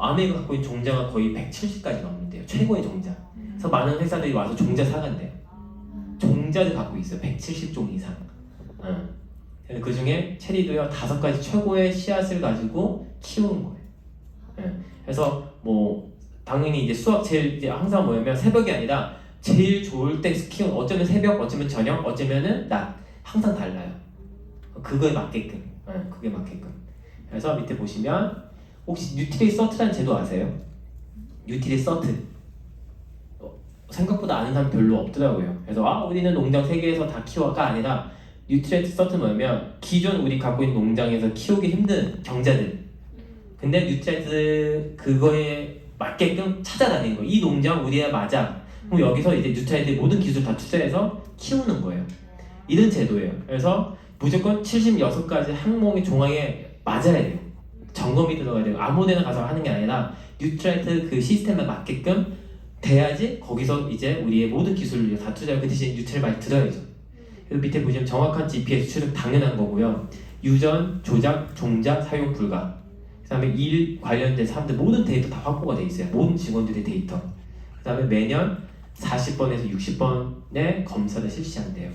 아메가 갖고 있는 종자가 거의 170가지 넘는데요. 최고의 종자. 그래서 많은 회사들이 와서 종자 사간대요. 종자를 갖고 있어요. 170종 이상. 그 중에 체리도요 5가지 최고의 씨앗을 가지고 키우는 거예요. 그래서 뭐 당연히 이제 수확 제일 이제 항상 뭐냐면 새벽이 아니라 제일 좋을 때 키우는 어쩌면 새벽, 어쩌면 저녁, 어쩌면은 낮 항상 달라요. 그거에 맞게끔. 그게 맞게끔. 그래서 밑에 보시면 혹시 뉴트리 서트라는 제도 아세요? 뉴트리 서트. 생각보다 아는 사람 별로 없더라고요. 그래서 우리는 농장 세계에서 다 키워가 아니라 뉴트리엔트 서트 뭐냐면 기존 우리 갖고 있는 농장에서 키우기 힘든 경자들. 근데 뉴트리엔트 그거에 맞게끔 찾아다니는 거예요. 이 농장 우리에 맞아. 그럼 여기서 이제 뉴트리엔트 모든 기술 다 투자해서 키우는 거예요. 이런 제도예요. 그래서 무조건 76가지 항목의 종항에 맞아야 돼요. 점검이 들어가야 돼요. 아무 데나 가서 하는 게 아니라 뉴트리엔트 그 시스템에 맞게끔 돼야지 거기서 이제 우리의 모든 기술을 다 투자하고 그 대신 뉴트리를 많이 들어야죠. 그래서 밑에 보시면 정확한 GPS 출력 당연한 거고요. 유전, 조작, 종작, 사용 불가. 그 다음에 일 관련된 사람들 모든 데이터 다 확보가 돼 있어요. 모든 직원들의 데이터. 그 다음에 매년 40번에서 60번의 검사를 실시한대요.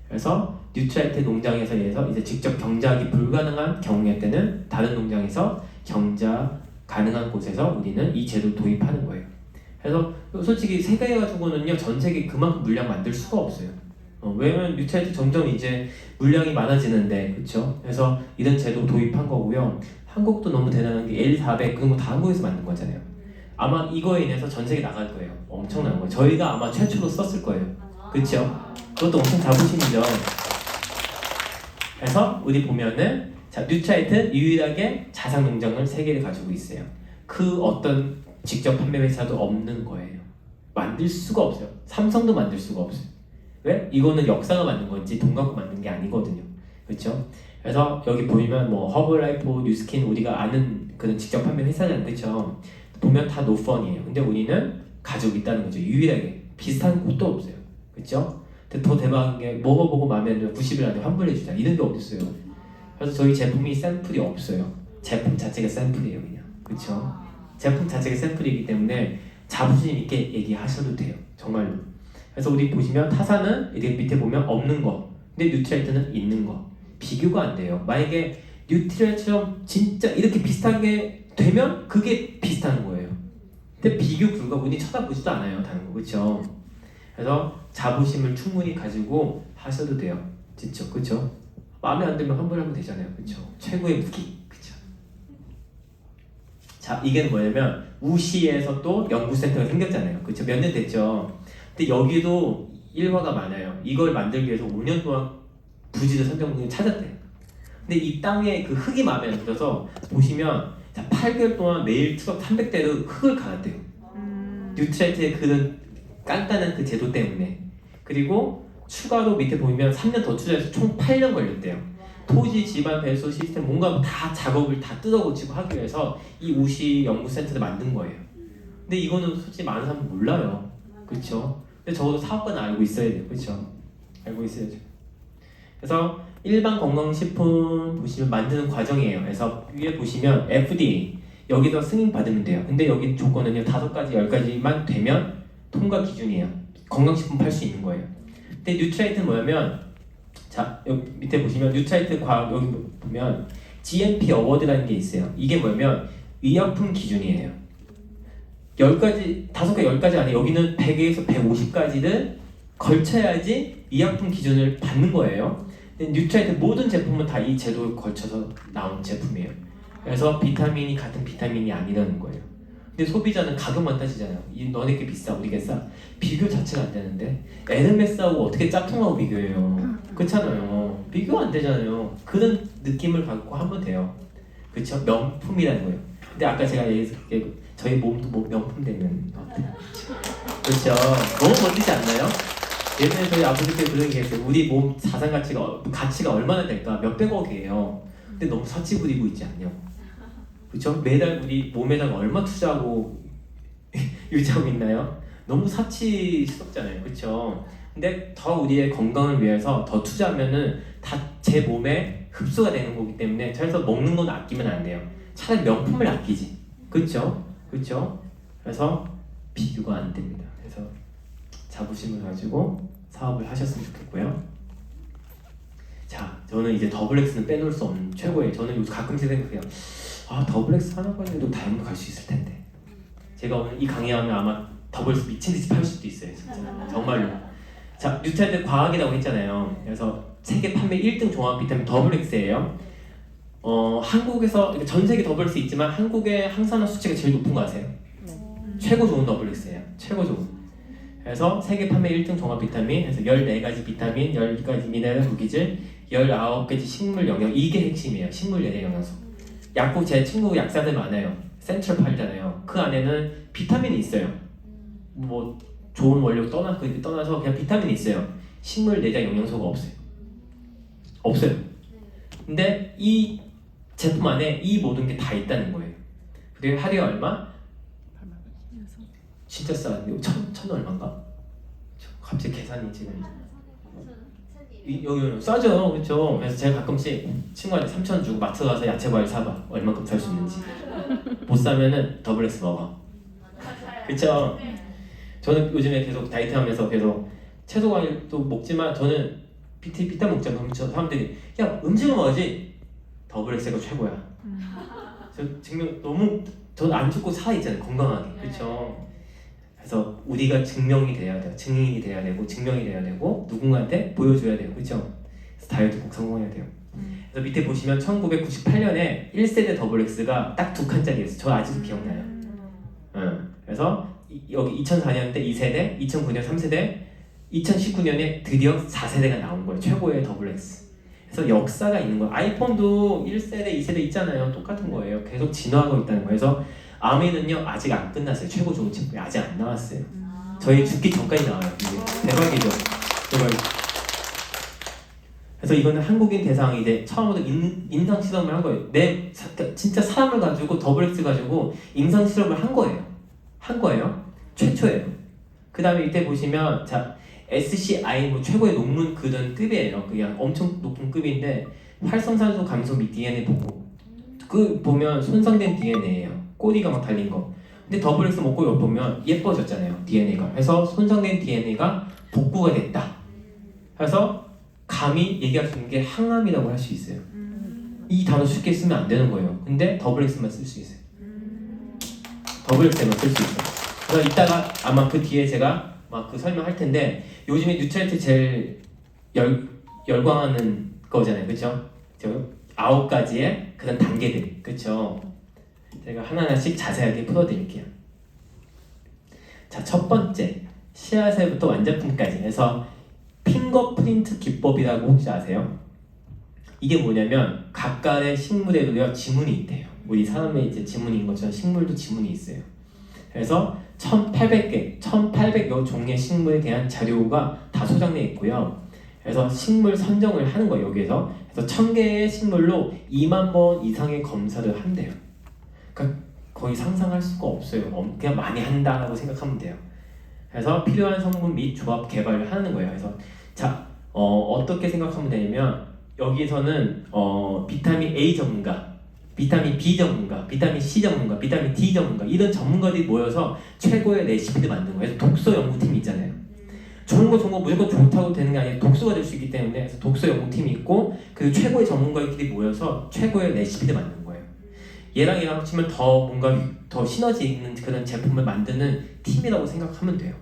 그래서 뉴트리엔트 농장에서 이제 직접 경작이 불가능한 경우에 때는 다른 농장에서 경작 가능한 곳에서 우리는 이 제도를 도입하는 거예요. 그래서 솔직히 세계 가지고는요 전 세계 그만큼 물량 만들 수가 없어요. 왜냐면 뉴트리엔트 점점 이제 물량이 많아지는데 그렇죠? 그래서 이런 제도 도입한 거고요. 한국도 너무 대단한 게 L400 그런 거 다 한국에서 만든 거잖아요. 아마 이거에 인해서 전 세계 나갈 거예요. 엄청난 거예요. 저희가 아마 최초로 썼을 거예요. 그렇죠? 그것도 엄청 자부심이죠. 그래서 우리 보면은 자 뉴트리엔트 유일하게 자사 농장을 3개를 가지고 있어요. 그 어떤 직접 판매 회사도 없는 거예요. 만들 수가 없어요. 삼성도 만들 수가 없어요. 왜? 이거는 역사가 만든 건지 돈 갖고 만든 게 아니거든요. 그렇죠? 그래서 여기 보이면 뭐 허블라이프, 뉴스킨 우리가 아는 그런 직접 판매 회사잖아요. 그렇죠? 보면 다 노펀이에요. 근데 우리는 가지고 있다는 거죠. 유일하게 비슷한 곳도 없어요. 그렇죠? 근데 더 대박인 게 먹어보고 마음에 안 들면 90일 안에 환불해주자 이런 게 어딨어요. 그래서 저희 제품이 샘플이 없어요. 제품 자체가 샘플이에요 그냥. 그렇죠? 제품 자체가 샘플이기 때문에 자부심 있게 얘기하셔도 돼요. 정말로. 그래서 우리 보시면 타사는 이렇게 밑에 보면 없는 거, 근데 뉴트리엔트는 있는 거. 비교가 안 돼요. 만약에 뉴트리엔트처럼 진짜 이렇게 비슷하게 되면 그게 비슷한 거예요. 근데 비교 불가 우리 쳐다보지도 않아요. 다른 거. 그렇죠? 그래서 자부심을 충분히 가지고 하셔도 돼요. 진짜. 그렇죠? 마음에 안 들면 환불하면 되잖아요. 그렇죠? 최고의 무기. 그렇죠? 자, 이게 뭐냐면 우시에서 또 연구센터가 생겼잖아요. 그렇죠? 몇 년 됐죠? 근데 여기도 일화가 많아요. 이걸 만들기 위해서 5년 동안 부지를 선정을 찾았대요. 근데 이 땅에 그 흙이 마음에 안 들어서 보시면 자, 8개월 동안 매일 트럭 300대로 흙을 갈았대요. 뉴트리엔트의 그런 간단한 그 제도 때문에. 그리고 추가로 밑에 보면 3년 더 투자해서 총 8년 걸렸대요. 토지, 지반, 배수, 시스템 뭔가 다 작업을 다 뜯어고치고 하기 위해서 이 우시 연구센터를 만든 거예요. 근데 이거는 솔직히 많은 사람은 몰라요. 그렇죠? 근데 적어도 사업가는 알고 있어야 돼요. 그렇죠? 알고 있어야죠. 그래서 일반 건강식품 보시면 만드는 과정이에요. 그래서 위에 보시면 FDA 여기서 승인 받으면 돼요. 근데 여기 조건은요 5가지, 10가지만 되면 통과 기준이에요. 건강식품 팔 수 있는 거예요. 근데 뉴트리엔트는 뭐냐면 자 여기 밑에 보시면 뉴트리엔트 과학 여기 보면 GMP 어워드라는 게 있어요. 이게 뭐냐면 의약품 기준이에요. 10가지, 5개, 10가지 안에 여기는 100에서 150가지를 걸쳐야지 의약품 기준을 받는 거예요. 근데 뉴트리엔트 모든 제품은 다 이 제도를 걸쳐서 나온 제품이에요. 그래서 비타민이 같은 비타민이 아니라는 거예요. 근데 소비자는 가격만 따지잖아요. 너네 게 비싸, 우리 게 싸. 비교 자체가 안 되는데 에르메스하고 어떻게 짝퉁하고 비교해요? 그렇잖아요. 비교가 안 되잖아요. 그런 느낌을 갖고 하면 돼요. 그렇죠? 명품이라는 거예요. 근데 아까 제가 얘기했을 저희 몸도 명품 되는 그렇죠? 너무 멋지지 않나요? 예전에 저희 아버지께 그런 얘기 했어요. 우리 몸 자산 가치가 얼마나 될까? 몇백억이에요. 근데 너무 사치 부리고 있지 않냐고. 그렇죠? 매달 우리 몸에다가 얼마 투자하고 유지하고 있나요? 너무 사치스럽잖아요. 그렇죠? 근데 더 우리의 건강을 위해서 더 투자하면은 다 제 몸에 흡수가 되는 거기 때문에 그래서 먹는 건 아끼면 안 돼요. 차라리 명품을 아끼지. 그렇죠? 그렇죠? 그래서 비교가 안 됩니다. 그래서 자부심을 가지고 사업을 하셨으면 좋겠고요. 자, 저는 이제 더블엑스는 빼놓을 수 없는 최고예요. 저는 요즘 가끔씩 생각해요. 더블엑스 하나 가지고도 다이아몬드 갈 수 있을 텐데. 제가 오늘 이 강의하면 아마 더블엑스 미친 듯이 팔 수도 있어요. 진짜. 정말로. 자, 뉴트리엔트 과학이라고 했잖아요. 그래서 세계 판매 1등 종합 비타민 더블엑스예요. 한국에서 전 세계 더블엑스 있지만 한국의 항산화 수치가 제일 높은 거 아세요? 최고 좋은 더블엑스예요. 최고 좋은. 그래서 세계 판매 1등 종합 비타민, 그래서 14가지 비타민, 10가지 미네랄 무기질, 19가지 식물 영양, 이게 핵심이에요. 식물 내내 영양소. 약국 제 친구 약사들 많아요. 센트럴 팔잖아요. 그 안에는 비타민이 있어요. 뭐 좋은 원료 떠나서 그냥 비타민이 있어요. 식물 내장 영양소가 없어요. 없어요. 근데 이 제품 안에 이 모든 게 다 있다는 거예요. 그리고 하루에 얼마? 진짜 싸요. 천 얼마인가? 갑자기 계산이 지금 여기 싸죠, 그렇죠? 그래서 제가 가끔씩 친구한테 3,000원 주고 마트 가서 야채 과일 사봐. 얼마큼 살 수 있는지. 못 사면은 더블 X 먹어. 그렇죠? 저는 요즘에 계속 다이어트하면서 계속 채소 과일도 먹지만 저는 비타 먹자. 그러면 사람들이 야 음식을 먹어야지. 더블 X가 최고야. 저 증명 너무 저는 안 죽고 살 있잖아요. 건강하게. 그렇죠? 그래서 우리가 증명이 돼야 돼요. 증인이 돼야 되고 증명이 돼야 되고 누군가한테 보여줘야 돼요. 그렇죠? 그래서 다이어트 꼭 성공해야 돼요. 그래서 밑에 보시면 1998년에 1세대 더블 X가 딱 2칸짜리였어요. 저 아직도 기억나요. 그래서 여기 2004년 때 2세대, 2009년 3세대, 2019년에 드디어 4세대가 나온 거예요. 최고의 더블 X. 그래서 역사가 있는 거예요. 아이폰도 1세대, 2세대 있잖아요. 똑같은 거예요. 계속 진화하고 있다는 거예요. 그래서 아메는요 아직 안 끝났어요. 최고 좋은 제품이 아직 안 나왔어요. 저희 죽기 전까지 나와요. 이게 대박이죠. 대박. 그래서 이거는 한국인 대상이 이제 처음으로 임상 실험을 한 거예요. 진짜 사람을 가지고 더블 X 가지고 임상 실험을 한 거예요. 최초예요. 그 다음에 이때 보시면 자 SCI 뭐 최고의 논문 그런 급이에요. 그냥 엄청 높은 급인데 활성산소 감소 및 DNA 보고 그 보면 손상된 DNA예요. 꼬리가 막 달린 거. 근데 더블 X 먹고 여기 보면 예뻐졌잖아요. DNA가. 그래서 손상된 DNA가 복구가 됐다. 그래서 감히 얘기할 수 있는 게 항암이라고 할 수 있어요. 이 단어 쉽게 쓰면 안 되는 거예요. 근데 더블 X만 쓸 수 있어요. 더블 X만 쓸 수 있어요. 그래서 이따가 아마 그 뒤에 제가 막 그 설명할 텐데 요즘에 뉴트리트 제일 열광하는 거잖아요. 그렇죠? 9가지의 그런 단계들. 그렇죠? 제가 하나하나씩 자세하게 풀어드릴게요. 자, 첫 번째 씨앗에부터 완제품까지 해서 핑거프린트 기법이라고 혹시 아세요? 이게 뭐냐면 각각의 식물에도요 지문이 있대요. 우리 사람의 이제 지문인 것처럼 식물도 지문이 있어요. 그래서 1,800여 종의 식물에 대한 자료가 다 소장되어 있고요. 그래서 식물 선정을 하는 거예요. 여기에서 그래서 1,000개의 식물로 2만 번 이상의 검사를 한대요. 그러니까 거의 상상할 수가 없어요. 그냥 많이 한다고 생각하면 돼요. 그래서 필요한 성분 및 조합 개발을 하는 거예요. 그래서 자 어떻게 생각하면 되냐면 여기서는 비타민 A 전문가, 비타민 B 전문가, 비타민 C 전문가, 비타민 D 전문가 이런 전문가들이 모여서 최고의 레시피를 만든 거예요. 그래서 독서 연구팀이 있잖아요. 좋은 거 무조건 좋다고 되는 게 아니라 독서가 될 수 있기 때문에 그래서 독서 연구팀이 있고 그리고 최고의 전문가들이 모여서 최고의 레시피를 만든 거예요. 얘랑 합치면 더 뭔가 더 시너지 있는 그런 제품을 만드는 팀이라고 생각하면 돼요.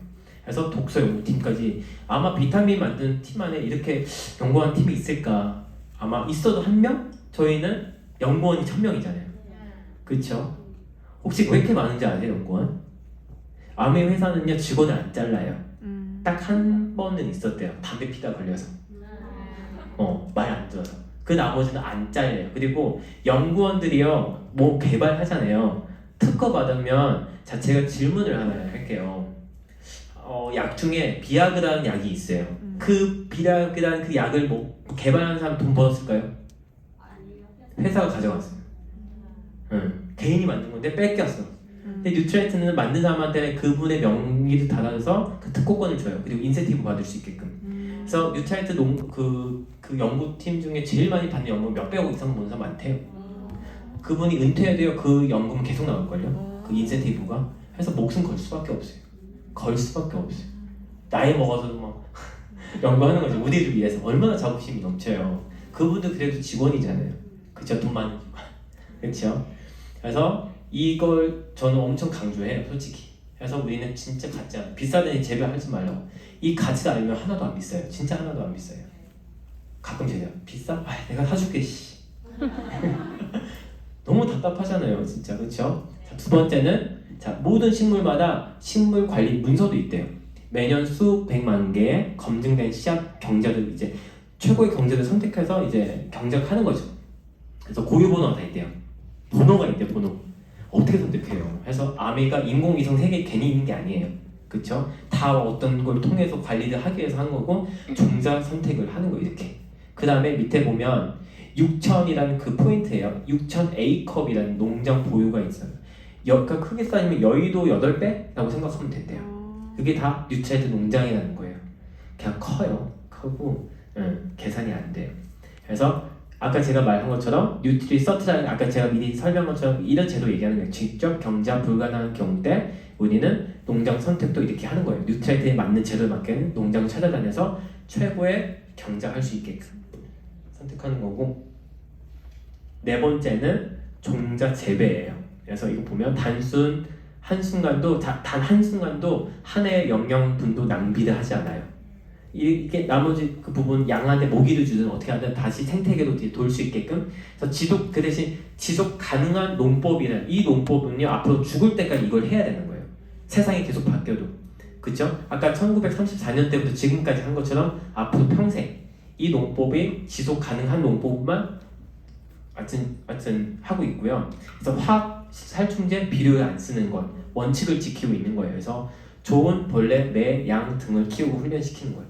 그래서 독서 연구팀까지 아마 비타민 만드는 팀 안에 이렇게 연구한 팀이 있을까? 아마 있어도 1명? 저희는 연구원이 1,000명이잖아요. 그렇죠? 혹시 왜 이렇게 많은지 아세요, 연구원? 아메 회사는요 직원을 안 잘라요. 딱 한 번은 있었대요. 담배 피다 걸려서. 말 안 들어서. 그 나머지는 안 잘려요. 그리고 연구원들이요 뭐 개발하잖아요. 특허 받으면 자 제가 질문을 하나 할게요. 약 중에 비아그라는 약이 있어요. 그 비아그라는 그 약을 뭐 개발하는 사람 돈 벌었을까요? 회사가 가져갔어요. 개인이 만든 건데 뺏겼어. 근데 뉴트라이트는 만든 사람한테 그분의 명의를 달아서 그 특허권을 줘요. 그리고 인센티브 받을 수 있게끔. 그래서 뉴트라이트 그 연구팀 중에 제일 많이 받는 연금 몇백억 이상 버는 사람 많대요. 그분이 은퇴해도요 그 연금은 계속 나올걸요. 그 인센티브가. 해서 목숨 걸 수밖에 없어요. 걸 수밖에 없어요. 나이 먹어서도 막 연구하는 거죠. 우리를 위해서. 얼마나 자부심이 넘쳐요. 그분도 그래도 직원이잖아요. 그쵸? 돈 많으니까. 그쵸? 그래서 이걸 저는 엄청 강조해요. 솔직히. 그래서 우리는 진짜 가짜 비싸다니 제발하지 말라고. 이 가치가 아니면 하나도 안 비싸요. 진짜 하나도 안 비싸요. 가끔 제가 비싸? 아 내가 사줄게 씨. 너무 답답하잖아요. 진짜. 그쵸? 자, 두 번째는 자 모든 식물마다 식물 관리 문서도 있대요. 매년 수백만 개의 검증된 씨앗 경제를 이제 최고의 경제를 선택해서 이제 경작하는 거죠. 그래서 고유 번호가 다 있대요. 번호가 있대요, 번호. 어떻게 선택해요? 그래서 아메가 인공위성 세계에 괜히 있는 게 아니에요. 그쵸? 다 어떤 걸 통해서 관리를 하기 위해서 하는 거고 종자 선택을 하는 거예요, 이렇게. 그 다음에 밑에 보면 6,000이라는 그 포인트예요. 6,000A컵이라는 농장 보유가 있어요. 그러니까 크게 따지면 여의도 8배라고 생각하면 된대요. 그게 다 뉴트라이트 농장이라는 거예요. 그냥 커요. 크고 계산이 안 돼요. 그래서 아까 제가 말한 것처럼 뉴트리 서트라는 아까 제가 미리 설명한 것처럼 이런 제도 얘기하는 거예요. 직접 경제가 불가능한 경우 때 우리는 농장 선택도 이렇게 하는 거예요. 뉴트라이트에 맞는 제도에 맞게 농장을 찾아다녀서 최고의 경작할 수 있게끔 선택하는 거고, 네 번째는 종자 재배예요. 그래서 이거 보면 단순 한순간도 단 한순간도 한 해의 영양분도 낭비를 하지 않아요. 이게 나머지 그 부분 양한테 모기를 주든 어떻게 하든 다시 생태계로 돌 수 있게끔. 그래서 그 대신 지속 가능한 농법이라는 이 농법은요 앞으로 죽을 때까지 이걸 해야 되는 거예요. 세상이 계속 바뀌어도. 그쵸? 아까 1934년 때부터 지금까지 한 것처럼 앞으로 평생 이 농법이 지속 가능한 농법만 하여튼 하고 있고요. 그래서 화학 살충제, 비료를 안 쓰는 것, 원칙을 지키고 있는 거예요. 그래서 좋은 벌레, 매, 양 등을 키우고 훈련시키는 거예요.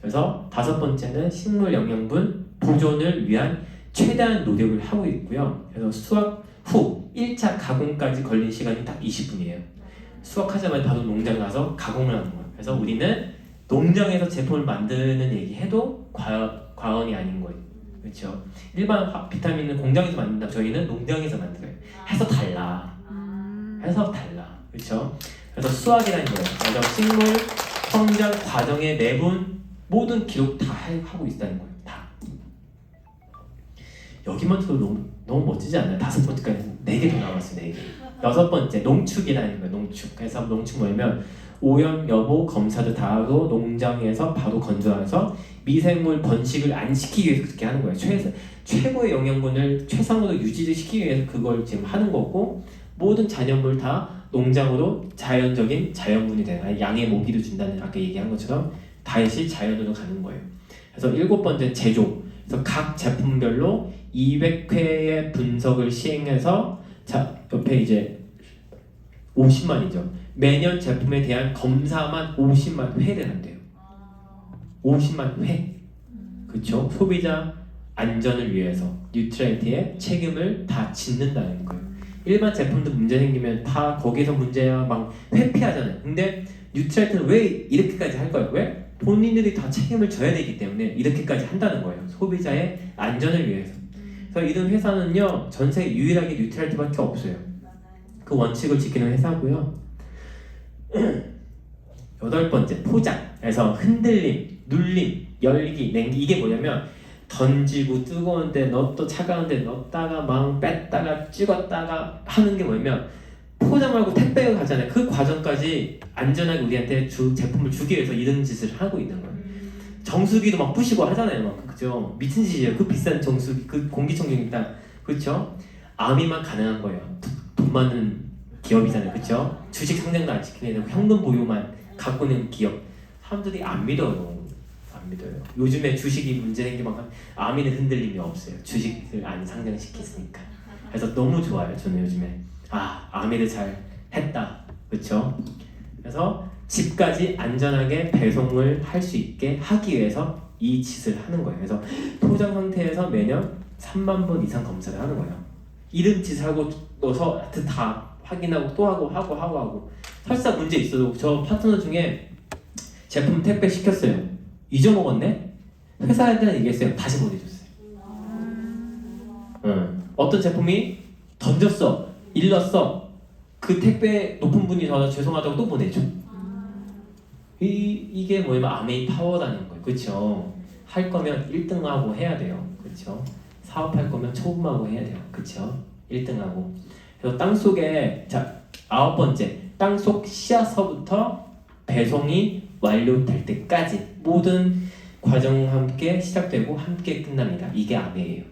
그래서 다섯 번째는 식물 영양분 보존을 위한 최대한 노력을 하고 있고요. 그래서 수확 후 1차 가공까지 걸린 시간이 딱 20분이에요. 수확하자마자 바로 농장 가서 가공을 하는 거예요. 그래서 우리는 농장에서 제품을 만드는 얘기해도 과언이 아닌 거예요. 그렇죠? 일반 비타민은 공장에서 만든다. 저희는 농장에서 만들어요. 해서 달라. 그렇죠? 그래서 수학이라는 거예요. 그래서 식물 성장 과정의 내분 모든 기록 다 하고 있다는 거예요. 다. 여기만 들어도 너무 멋지지 않나요? 다섯 번째까지 4개 더 나왔어요. 4개. 여섯 번째 농축이라는 거예요. 농축. 그래서 농축 뭐냐면 오염 여부 검사도 다 하고 농장에서 바로 건조해서 미생물 번식을 안 시키기 위해서 그렇게 하는 거예요. 최고의 영양분을 최상으로 유지를 시키기 위해서 그걸 지금 하는 거고, 모든 잔여물 다 농장으로 자연적인 자연분이 되는 양의 모기를 준다는 아까 얘기한 것처럼 다시 자연으로 가는 거예요. 그래서 일곱 번째 제조. 그래서 각 제품별로 200회의 분석을 시행해서 옆에 이제 50만이죠. 매년 제품에 대한 검사만 50만 회를 한대요. 50만 회. 그렇죠? 소비자 안전을 위해서 뉴트라이트의 책임을 다 짓는다는 거예요. 일반 제품도 문제 생기면 다 거기서 문제야 막 회피하잖아요. 근데 뉴트라이트는 왜 이렇게까지 할 거예요? 왜? 본인들이 다 책임을 져야 되기 때문에 이렇게까지 한다는 거예요. 소비자의 안전을 위해서. 그래서 이런 회사는요 전 세계 유일하게 뉴트라이트밖에 없어요. 그 원칙을 지키는 회사고요. 여덟 번째 포장. 그래서 흔들림, 눌림, 열리기, 냉기. 이게 뭐냐면 던지고 뜨거운데 넣었다 차가운데 넣었다가 막 뺐다가 찍었다가 하는 게 뭐냐면 포장하고 택배가 가잖아요. 그 과정까지 안전하게 우리한테 제품을 주기 위해서 이런 짓을 하고 있는 거예요. 정수기도 막 부시고 하잖아요. 막 그죠? 미친 짓이에요. 그 비싼 정수기, 그 공기청정기 딱. 그렇죠? 아미만 가능한 거예요. 돈 많은 기업이잖아요. 그렇죠? 주식 상장도 안 시키는 현금 보유만 갖고 있는 기업. 사람들이 안 믿어요. 요즘에 주식이 문제 생기면 아미는 흔들림이 없어요. 주식을 안 상장시켰으니까. 그래서 너무 좋아요. 저는 요즘에 아미를 잘 했다. 그렇죠? 그래서 집까지 안전하게 배송을 할 수 있게 하기 위해서 이 짓을 하는 거예요. 그래서 포장 상태에서 매년 3만 번 이상 검사를 하는 거예요. 이런 짓을 하고 넣어서 다 확인하고 또 하고 설사 문제 있어도 저 파트너 중에 제품 택배 시켰어요. 잊어먹었네? 회사한테는 얘기했어요. 다시 보내줬어요. 어떤 제품이 던졌어, 일렀어. 그 택배 높은 분이 전화 죄송하다고 또 보내줘. 이게 뭐냐면 아메이 파워라는 거예요. 그렇죠? 할 거면 1등하고 해야 돼요. 그렇죠? 사업할 거면 초보하고 해야 돼요. 그렇죠? 1등하고. 그래서 땅속에 아홉 번째 땅속 씨앗서부터 배송이 완료될 때까지 모든 과정 함께 시작되고 함께 끝납니다. 이게 아메예요.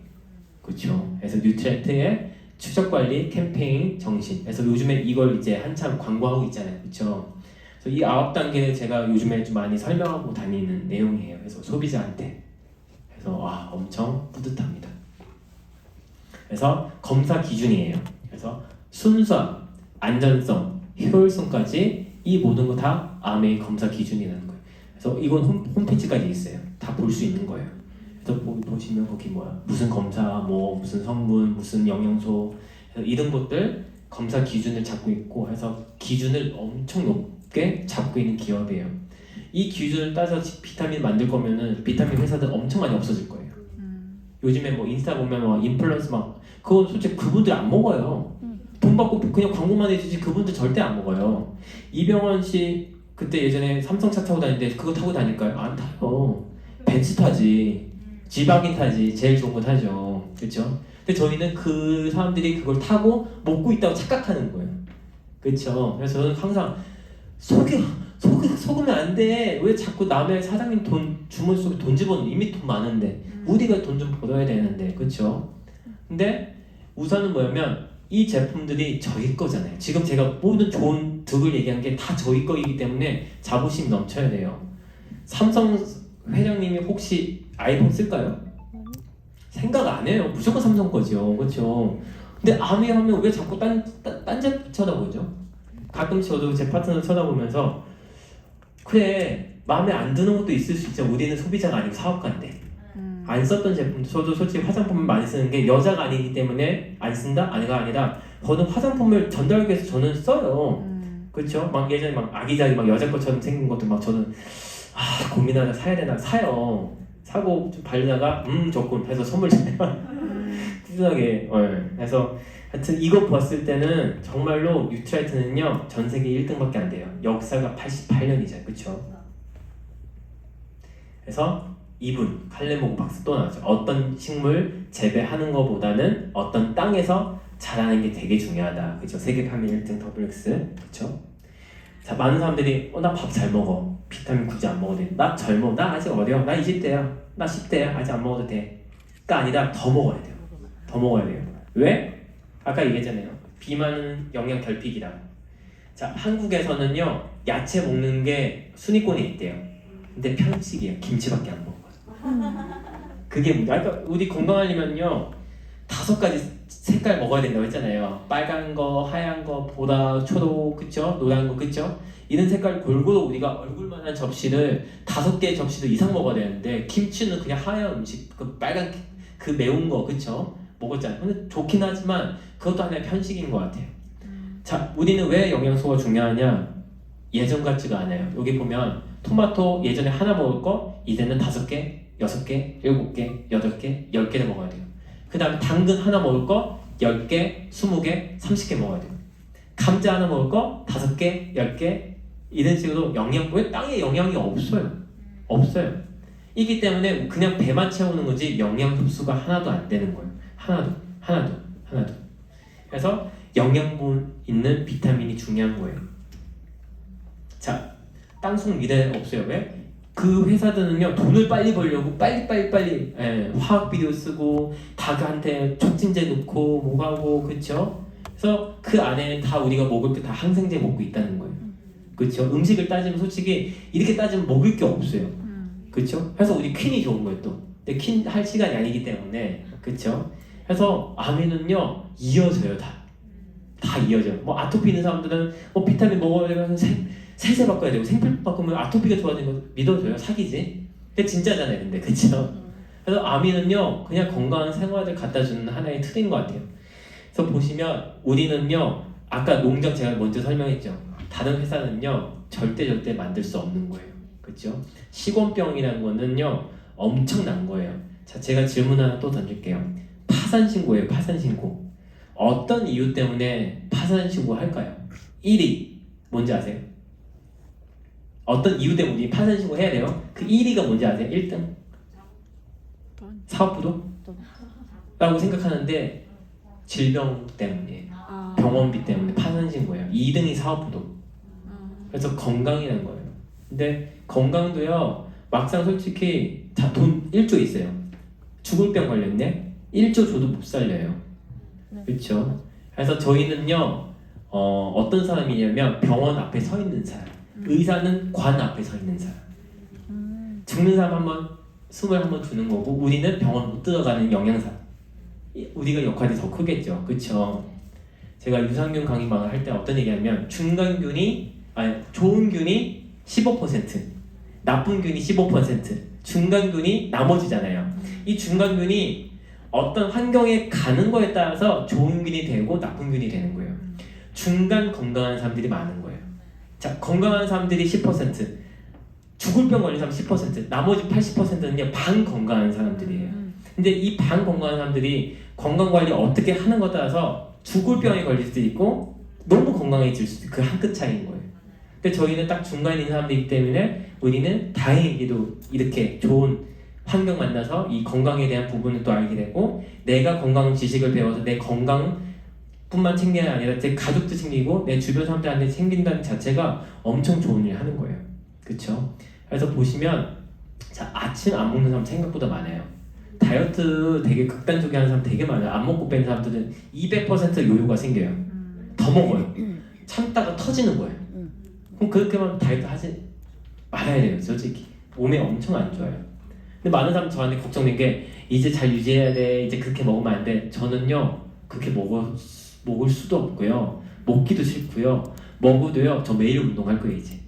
그렇죠? 그래서 뉴트라이트의 추적 관리 캠페인 정신. 그래서 요즘에 이걸 이제 한참 광고하고 있잖아요. 그렇죠? 그래서 이 9단계는 제가 요즘에 좀 많이 설명하고 다니는 내용이에요. 그래서 소비자한테. 그래서 와, 엄청 뿌듯합니다. 그래서 검사 기준이에요. 그래서 순수함, 안전성, 효율성까지 이 모든 거 다 아메의 검사 기준이라는 거예요. 그래서 이건 홈페이지까지 있어요. 다 볼 수 있는 거예요. 그래서 보시면 거기 뭐야 무슨 검사, 뭐 무슨 성분, 무슨 영양소 이런 것들 검사 기준을 잡고 있고 해서 기준을 엄청 높게 잡고 있는 기업이에요. 이 기준을 따져서 비타민 만들 거면은 비타민 회사들 엄청 많이 없어질 거예요. 요즘에 뭐 인스타 보면 막 인플루언서 막 그건 솔직히 그분들 안 먹어요. 돈 받고 그냥 광고만 해주지 그분들 절대 안 먹어요. 이병헌 씨 그때 예전에 삼성차 타고 다니는데 그거 타고 다닐까요? 안 타요. 벤츠 타지, 지바겐 타지, 제일 좋은 거 타죠. 그렇죠? 근데 저희는 그 사람들이 그걸 타고 먹고 있다고 착각하는 거예요. 그렇죠? 그래서 저는 항상 속으면 안 돼. 왜 자꾸 남의 사장님 돈 주머니 속에 돈 집어넣는 이미 돈 많은데 우리가 돈 좀 벌어야 되는데 그렇죠? 근데 우선은 뭐냐면 이 제품들이 저희 거잖아요. 지금 제가 모든 좋은 득을 얘기한 게 다 저희 거이기 때문에 자부심 넘쳐야 돼요. 삼성 회장님이 혹시 아이폰 쓸까요? 생각 안 해요. 무조건 삼성 거죠. 그렇죠? 근데 아메 하면 왜 자꾸 딴 쳐다보죠? 가끔씩 저도 제 파트너 쳐다보면서 그래 마음에 안 드는 것도 있을 수 있죠. 우리는 소비자가 아니고 사업가인데 안 썼던 제품도 저도 솔직히 화장품을 많이 쓰는 게 여자가 아니기 때문에 안 쓴다? 아니라 저는 화장품을 전달하기 위해서 저는 써요. 그렇죠? 막 예전에 막 아기자기 막 여자 것처럼 생긴 것도 막 저는 고민하다 사야 되나 사요. 사고 좀 바르다가 좋군 해서 선물 주면 꾸준하게 그래서 하여튼 이거 봤을 때는 정말로 뉴트라이트는요 전 세계 1등밖에 안 돼요. 역사가 88년이잖아요. 그렇죠? 그래서 이분 칼레모그 박사 또 나왔죠. 어떤 식물 재배하는 것보다는 어떤 땅에서 자라는 게 되게 중요하다. 그렇죠? 세계 판매 1등 더블X. 그렇죠? 자, 많은 사람들이 나 밥 잘 먹어. 비타민 굳이 안 먹어도 돼. 나 젊어. 나 아직 어려. 나 20대야. 나 10대야. 아직 안 먹어도 돼. 가 아니라 더 먹어야 돼요. 더 먹어야 돼요. 왜? 아까 얘기했잖아요. 비만은 영양 결핍이다. 자, 한국에서는요 야채 먹는 게 순위권에 있대요. 근데 편식이에요. 김치밖에 안 먹어요. 그게 문제. 그러니까 우리 건강하려면요 5가지 색깔 먹어야 된다고 했잖아요. 빨간 거, 하얀 거, 보라, 초록, 그쵸? 노란 거, 그쵸? 이런 색깔 골고루 우리가 얼굴만한 접시를 5개 접시도 이상 먹어야 되는데 김치는 그냥 하얀 음식, 그 빨간 그 매운 거, 그쵸? 먹었잖아요. 근데 좋긴 하지만 그것도 하나의 편식인 것 같아요. 자, 우리는 왜 영양소가 중요하냐? 예전 같지가 않아요. 여기 보면 토마토 예전에 하나 먹을 거 이제는 5개, 6개, 7개, 8개, 10개를 먹어야 돼요. 그 다음에 당근 하나 먹을 거 10개, 20개, 30개 먹어야 돼요. 감자 하나 먹을 거 5개, 10개 이런 식으로 왜 땅에 영양이 없어요. 없어요. 이기 때문에 그냥 배만 채우는 거지 영양 흡수가 하나도 안 되는 거예요. 하나도. 그래서 영양분 있는 비타민이 중요한 거예요. 자, 땅속 미래 없어요. 왜? 그 회사들은요 돈을 빨리 벌려고 빨리 화학 비료 쓰고 닭한테 촉진제 넣고 뭐하고 그쵸? 그래서 그 안에 다 우리가 먹을 게 다 항생제 먹고 있다는 거예요. 그쵸? 음식을 따지면 솔직히 이렇게 따지면 먹을 게 없어요. 그쵸? 그래서 우리 퀸이 좋은 거예요 또. 근데 퀸 할 시간이 아니기 때문에 그쵸? 그래서 아메는요 이어져요 다 이어져요. 뭐 아토피 있는 사람들은 뭐 비타민 먹어야 되면 세제 바꿔야 되고 생필품 바꾸면 아토피가 좋아지는 거 믿어줘요? 사기지? 근데 진짜잖아요 근데 그쵸? 그래서 아미는요 그냥 건강한 생활을 갖다주는 하나의 틀인 것 같아요. 그래서 보시면 우리는요 아까 농장 제가 먼저 설명했죠. 다른 회사는요 절대 만들 수 없는 거예요. 그쵸? 식원병이라는 거는요 엄청난 거예요. 자, 제가 질문 하나 또 던질게요. 파산신고예요. 파산신고. 어떤 이유 때문에 파산신고 할까요? 1위 뭔지 아세요? 어떤 이유 때문에 우리 파산신고 해야 돼요? 그 1위가 뭔지 아세요? 1등? 사업부도? 라고 생각하는데 질병 때문에 병원비 때문에 파산신고예요. 2등이 사업부도. 그래서 건강이라는 거예요. 근데 건강도요 막상 솔직히 다 돈 1조 있어요. 죽을 병 걸렸네? 1조 줘도 못 살려요. 그렇죠? 그래서 저희는요 어떤 사람이냐면 병원 앞에 서 있는 사람. 의사는 관 앞에 서 있는 사람. 죽는 사람 한번 숨을 한번 주는 거고 우리는 병원 못 들어가는 영양사. 우리가 역할이 더 크겠죠, 그렇죠? 제가 유산균 강의방을 할 때 어떤 얘기하면 좋은 균이 15%, 나쁜 균이 15%, 중간균이 나머지잖아요. 이 중간균이 어떤 환경에 가는 거에 따라서 좋은 균이 되고 나쁜 균이 되는 거예요. 중간 건강한 사람들이 많은 거예요. 자, 건강한 사람들이 10%, 죽을 병 걸린 사람 10%, 나머지 80%는요 반 건강한 사람들이에요. 근데 이 반 건강한 사람들이 건강 관리 어떻게 하는 것에 따라서 죽을 병에 걸릴 수도 있고 너무 건강해질 수도 있고 그 한 끗 차이인 거예요. 근데 저희는 딱 중간에 있는 사람들이기 때문에 우리는 다행히도 이렇게 좋은 환경 만나서 이 건강에 대한 부분을 또 알게 되고 내가 건강 지식을 배워서 내 건강뿐만 챙기는 게 아니라 제 가족도 챙기고 내 주변 사람들한테 챙긴다는 자체가 엄청 좋은 일을 하는 거예요. 그렇죠? 그래서 보시면 자, 아침 안 먹는 사람 생각보다 많아요. 다이어트 되게 극단적이게 하는 사람 되게 많아요. 안 먹고 빼는 사람들은 200% 요요가 생겨요. 더 먹어요. 참다가 터지는 거예요. 그럼 그렇게만 다이어트 하지 말아야 돼요. 솔직히 몸에 엄청 안 좋아요. 근데 많은 사람 저한테 걱정된 게 이제 잘 유지해야 돼. 이제 그렇게 먹으면 안 돼. 저는요 그렇게 먹을 수도 없고요. 먹기도 싫고요. 먹어도요 저 매일 운동할 거예요 이제.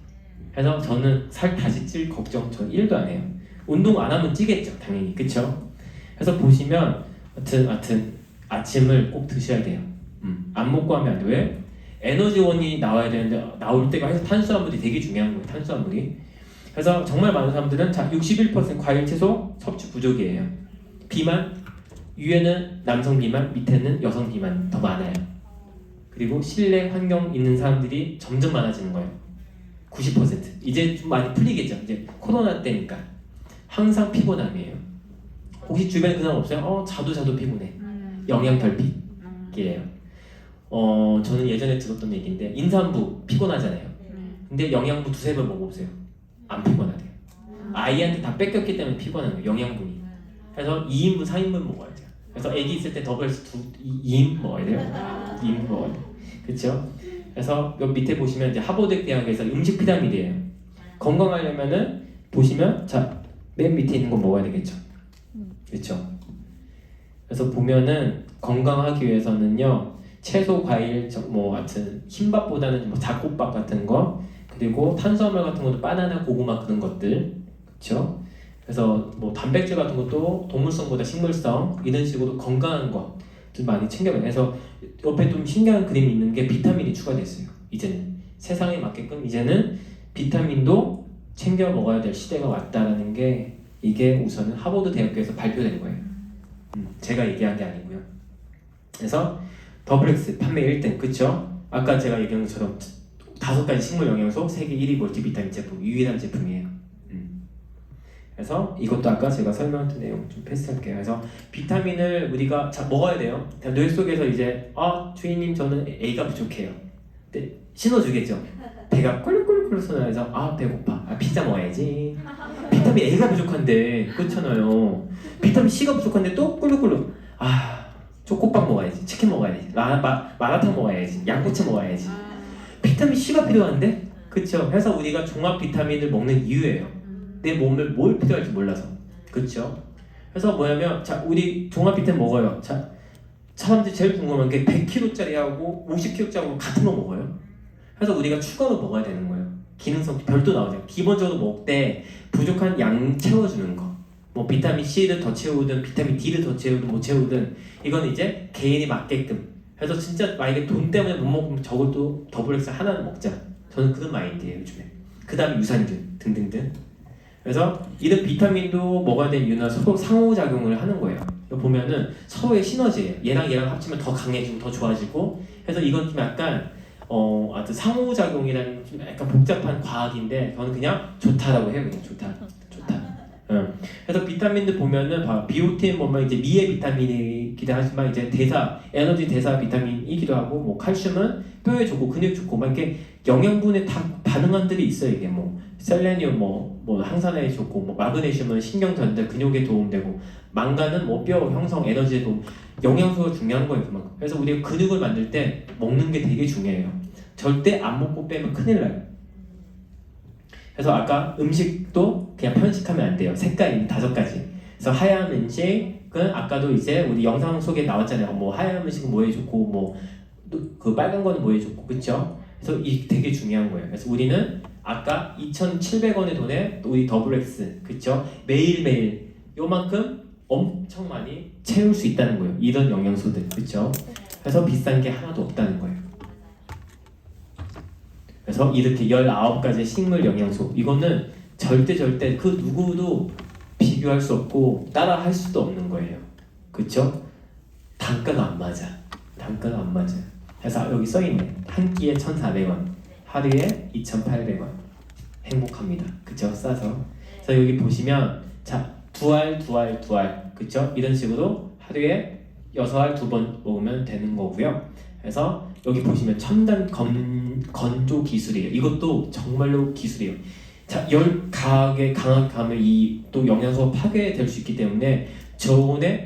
그래서 저는 살 다시 찔 걱정 전 1도 안 해요. 운동 안 하면 찌겠죠 당연히. 그쵸? 그래서 보시면 하여튼 아침을 꼭 드셔야 돼요. 안 먹고 하면 안 돼요. 왜? 에너지원이 나와야 되는데 나올 때가 해서 탄수화물이 되게 중요한 거예요. 탄수화물이. 그래서 정말 많은 사람들은 자 61% 과일 채소 섭취 부족이에요. 비만 위에는 남성 비만 밑에는 여성 비만 더 많아요. 그리고 실내 환경 있는 사람들이 점점 많아지는 거예요. 90%. 이제 좀 많이 풀리겠죠. 이제 코로나 때니까 항상 피곤함이에요. 혹시 주변에 그 사람 없어요? 자도 피곤해. 영양 결핍이에요. 저는 예전에 들었던 얘기인데 임산부 피곤하잖아요. 근데 영양분 2-3번 먹어보세요. 안 피곤하대요. 아이한테 다 뺏겼기 때문에 피곤한 거예요. 영양분이. 그래서 2인분, 4인분 먹어야 돼요. 그래서 아기 있을 때 더블에서 2인분 먹어야 돼요. 2인분 먹어야 돼요. 그렇죠? 그래서 여기 밑에 보시면 이제 하버드 대학에서 음식 피라미드예요. 건강하려면은 보시면 자 맨 밑에 있는 거 먹어야 되겠죠. 그렇죠? 그래서 보면은 건강하기 위해서는요 채소, 과일, 하여튼 흰밥보다는 뭐 잡곡밥 같은 거 그리고 탄수화물 같은 것도 바나나, 고구마 그런 것들 그렇죠? 그래서 뭐 단백질 같은 것도 동물성보다 식물성 이런 식으로 건강한 거 좀 많이 챙겨요. 그래서 옆에 좀 신기한 그림이 있는 게 비타민이 추가됐어요. 이제는 세상에 맞게끔 이제는 비타민도 챙겨 먹어야 될 시대가 왔다라는 게 이게 우선은 하버드 대학교에서 발표된 거예요. 제가 얘기한 게 아니고요. 그래서 더블엑스 판매 1등 그쵸? 아까 제가 얘기한 것처럼 5가지 식물 영양소 세계 1위 멀티비타민 제품 유일한 제품이에요. 그래서 이것도 아까 제가 설명했던 내용 좀 패스할게요. 그래서 비타민을 우리가 먹어야 돼요. 뇌 속에서 이제 주인님 저는 A가 부족해요. 근데 신호주겠죠. 배가 꿀꿀꿀 쏘면서 배고파. 피자 먹어야지. 비타민 A가 부족한데 그렇잖아요. 비타민 C가 부족한데 또 꿀꿀꿀 초코빵 먹어야지. 치킨 먹어야지. 마라탕 먹어야지. 양꼬치 먹어야지. 비타민 C가 필요한데? 그쵸? 그래서 우리가 종합 비타민을 먹는 이유예요. 내 몸을 뭘 필요할지 몰라서. 그쵸? 그래서 뭐냐면 자 우리 종합 비타민 먹어요. 자 사람들이 제일 궁금한 게 100kg짜리하고 50kg짜리 같은 거 먹어요. 그래서 우리가 추가로 먹어야 되는 거예요. 기능성 별도 나오죠. 기본적으로 먹되 부족한 양 채워주는 거. 뭐 비타민 C를 더 채우든 비타민 D를 더 채우든 못 채우든 이건 이제 개인이 맞게끔. 그래서 진짜 만약에 돈 때문에 못 먹으면 적어도 더블엑스 하나는 먹자. 저는 그런 마인드예요 요즘에. 그 다음에 유산균 등등등. 그래서 이런 비타민도 먹어야 될 이유는 서로 상호작용을 하는 거예요. 보면은 서로의 시너지예요. 얘랑 합치면 더 강해지고 더 좋아지고. 그래서 이건 좀 약간 아주 상호작용이라는 좀 약간 복잡한 과학인데 저는 그냥 좋다라고 해요. 그냥 좋다. 그래서 비타민들 보면은 비오틴 보면 이제 미의 비타민이기도 하지만 이제 에너지 대사 비타민이기도 하고 뭐 칼슘은 뼈에 좋고 근육 좋고 막 이렇게 영양분에 다 반응한 들이 있어요. 이게 뭐 셀레니움 뭐 항산화에 좋고 뭐 마그네슘은 신경 전달 근육에 도움되고 망간은 뭐 뼈 형성 에너지에 도움. 영양소가 중요한 거예요. 그만큼. 그래서 우리가 근육을 만들 때 먹는 게 되게 중요해요. 절대 안 먹고 빼면 큰일 나요. 그래서 아까 음식도 그냥 편식하면 안 돼요. 색깔이 5가지. 그래서 하얀 음식은 아까도 이제 우리 영상 속에 나왔잖아요. 뭐 하얀 음식은 뭐에 좋고 뭐 그 빨간 거는 뭐에 좋고, 그렇죠? 그래서 이 되게 중요한 거예요. 그래서 우리는 아까 2,700원의 돈에 우리 더블X, 그렇죠? 매일매일 요만큼 엄청 많이 채울 수 있다는 거예요. 이런 영양소들, 그렇죠? 그래서 비싼 게 하나도 없다는 거예요. 그래서 이렇게 19가지 식물 영양소, 이거는 절대 그 누구도 비교할 수 없고 따라 할 수도 없는 거예요. 그렇죠? 단가가 안 맞아. 그래서 여기 써있네. 한 끼에 1,400원, 하루에 2,800원. 행복합니다. 그쵸? 싸서. 그래서 여기 보시면 자, 두 알, 그쵸? 이런 식으로 하루에 6알 2번 먹으면 되는 거고요. 그래서 여기 보시면 첨단 건조 기술이에요. 이것도 정말로 기술이에요. 자, 열 강하게 가면 이 또 영양소가 파괴될 수 있기 때문에 저온에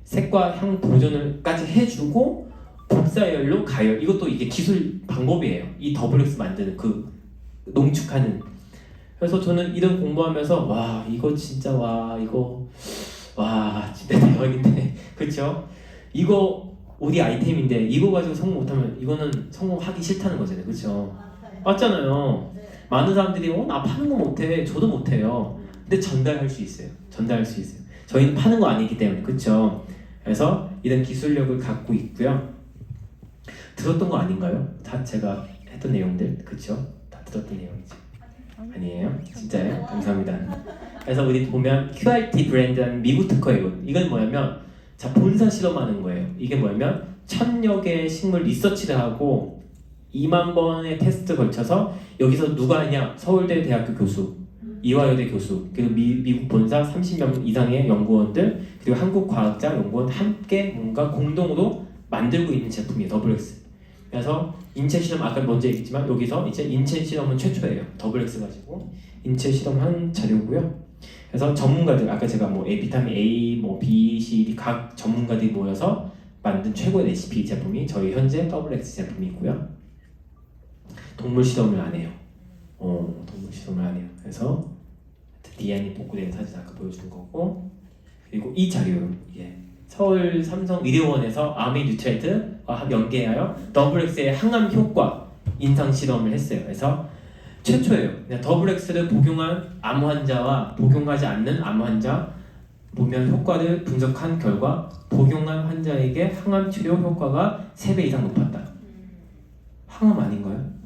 색과 향 보존을까지 해주고 복사열로 가열, 이것도 이게 기술 방법이에요. 이 더블X 만드는 그 농축하는. 그래서 저는 이런 공부하면서 와 이거 진짜 진짜 대박인데 그쵸? 이거 우리 아이템인데 이거 가지고 성공 못하면 이거는 성공하기 싫다는 거잖아요. 그쵸? 맞잖아요. 많은 사람들이 나 파는 거 못해, 저도 못해요. 근데 전달할 수 있어요. 저희는 파는 거 아니기 때문에. 그쵸? 그래서 이런 기술력을 갖고 있고요. 들었던 거 아닌가요? 다 제가 했던 내용들, 그쵸? 다 들었던 내용이죠. 아니에요? 진짜요? 감사합니다. 그래서 우리 보면 QRT 브랜드라는 미국 특허예요. 이건 뭐냐면 자, 본사 실험하는 거예요. 이게 뭐냐면 1,000여 개의 식물 리서치를 하고 2만 번의 테스트 걸쳐서 여기서 누가 하냐? 서울대 대학교 교수, 이화여대 교수, 그리고 미국 본사 30명 이상의 연구원들, 그리고 한국 과학자, 연구원 함께 뭔가 공동으로 만들고 있는 제품이에요. 더블X. 그래서 인체 실험 아까 먼저 얘기했지만 여기서 이제 인체 실험은 최초예요. 더블X 가지고 인체 실험한 자료고요. 그래서 전문가들 아까 제가 뭐 비타민 A, 뭐 B, C, D 각 전문가들이 모여서 만든 최고의 레시피 제품이 저희 현재 더블X 제품이고요. 동물 실험을 안 해요. 동물 실험을 안 해요. 그래서 DNA 복구된 사진 아까 보여준 거고, 그리고 이 자료 서울 삼성 의료원에서 아미 뉴트레이트와 연계하여 더블X의 항암 효과 임상 실험을 했어요. 그래서 최초예요. 더블X를 복용한 암 환자와 복용하지 않는 암 환자 보면 효과를 분석한 결과 복용한 환자에게 항암 치료 효과가 3배 이상 높았다. 항암 아닌가요?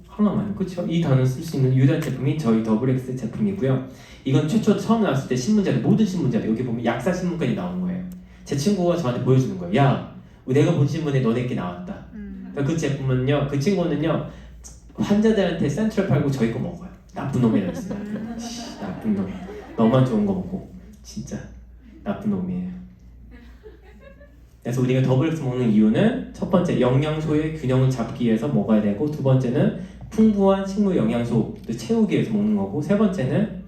항암 아니에요. 그렇죠? 이 단어를 쓸 수 있는 유일한 제품이 저희 더블X 제품이고요. 이건 최초 처음 나왔을 때 신문자들, 모든 신문자들 여기 보면 약사 신문까지 나온 거예요. 제 친구가 저한테 보여주는 거예요. 야, 내가 본 신문에 너네 게 나왔다. 그러니까 그 제품은요, 그 친구는요 환자들한테 센트럴 팔고 저희 거 먹어요. 나쁜 놈이라고 했어요. 나쁜 놈. 너만 좋은 거 먹고 진짜 나쁜 놈이에요. 그래서 우리가 더블X 먹는 이유는 첫 번째 영양소의 균형을 잡기 위해서 먹어야 되고, 두 번째는 풍부한 식물 영양소를 채우기 위해서 먹는 거고, 세 번째는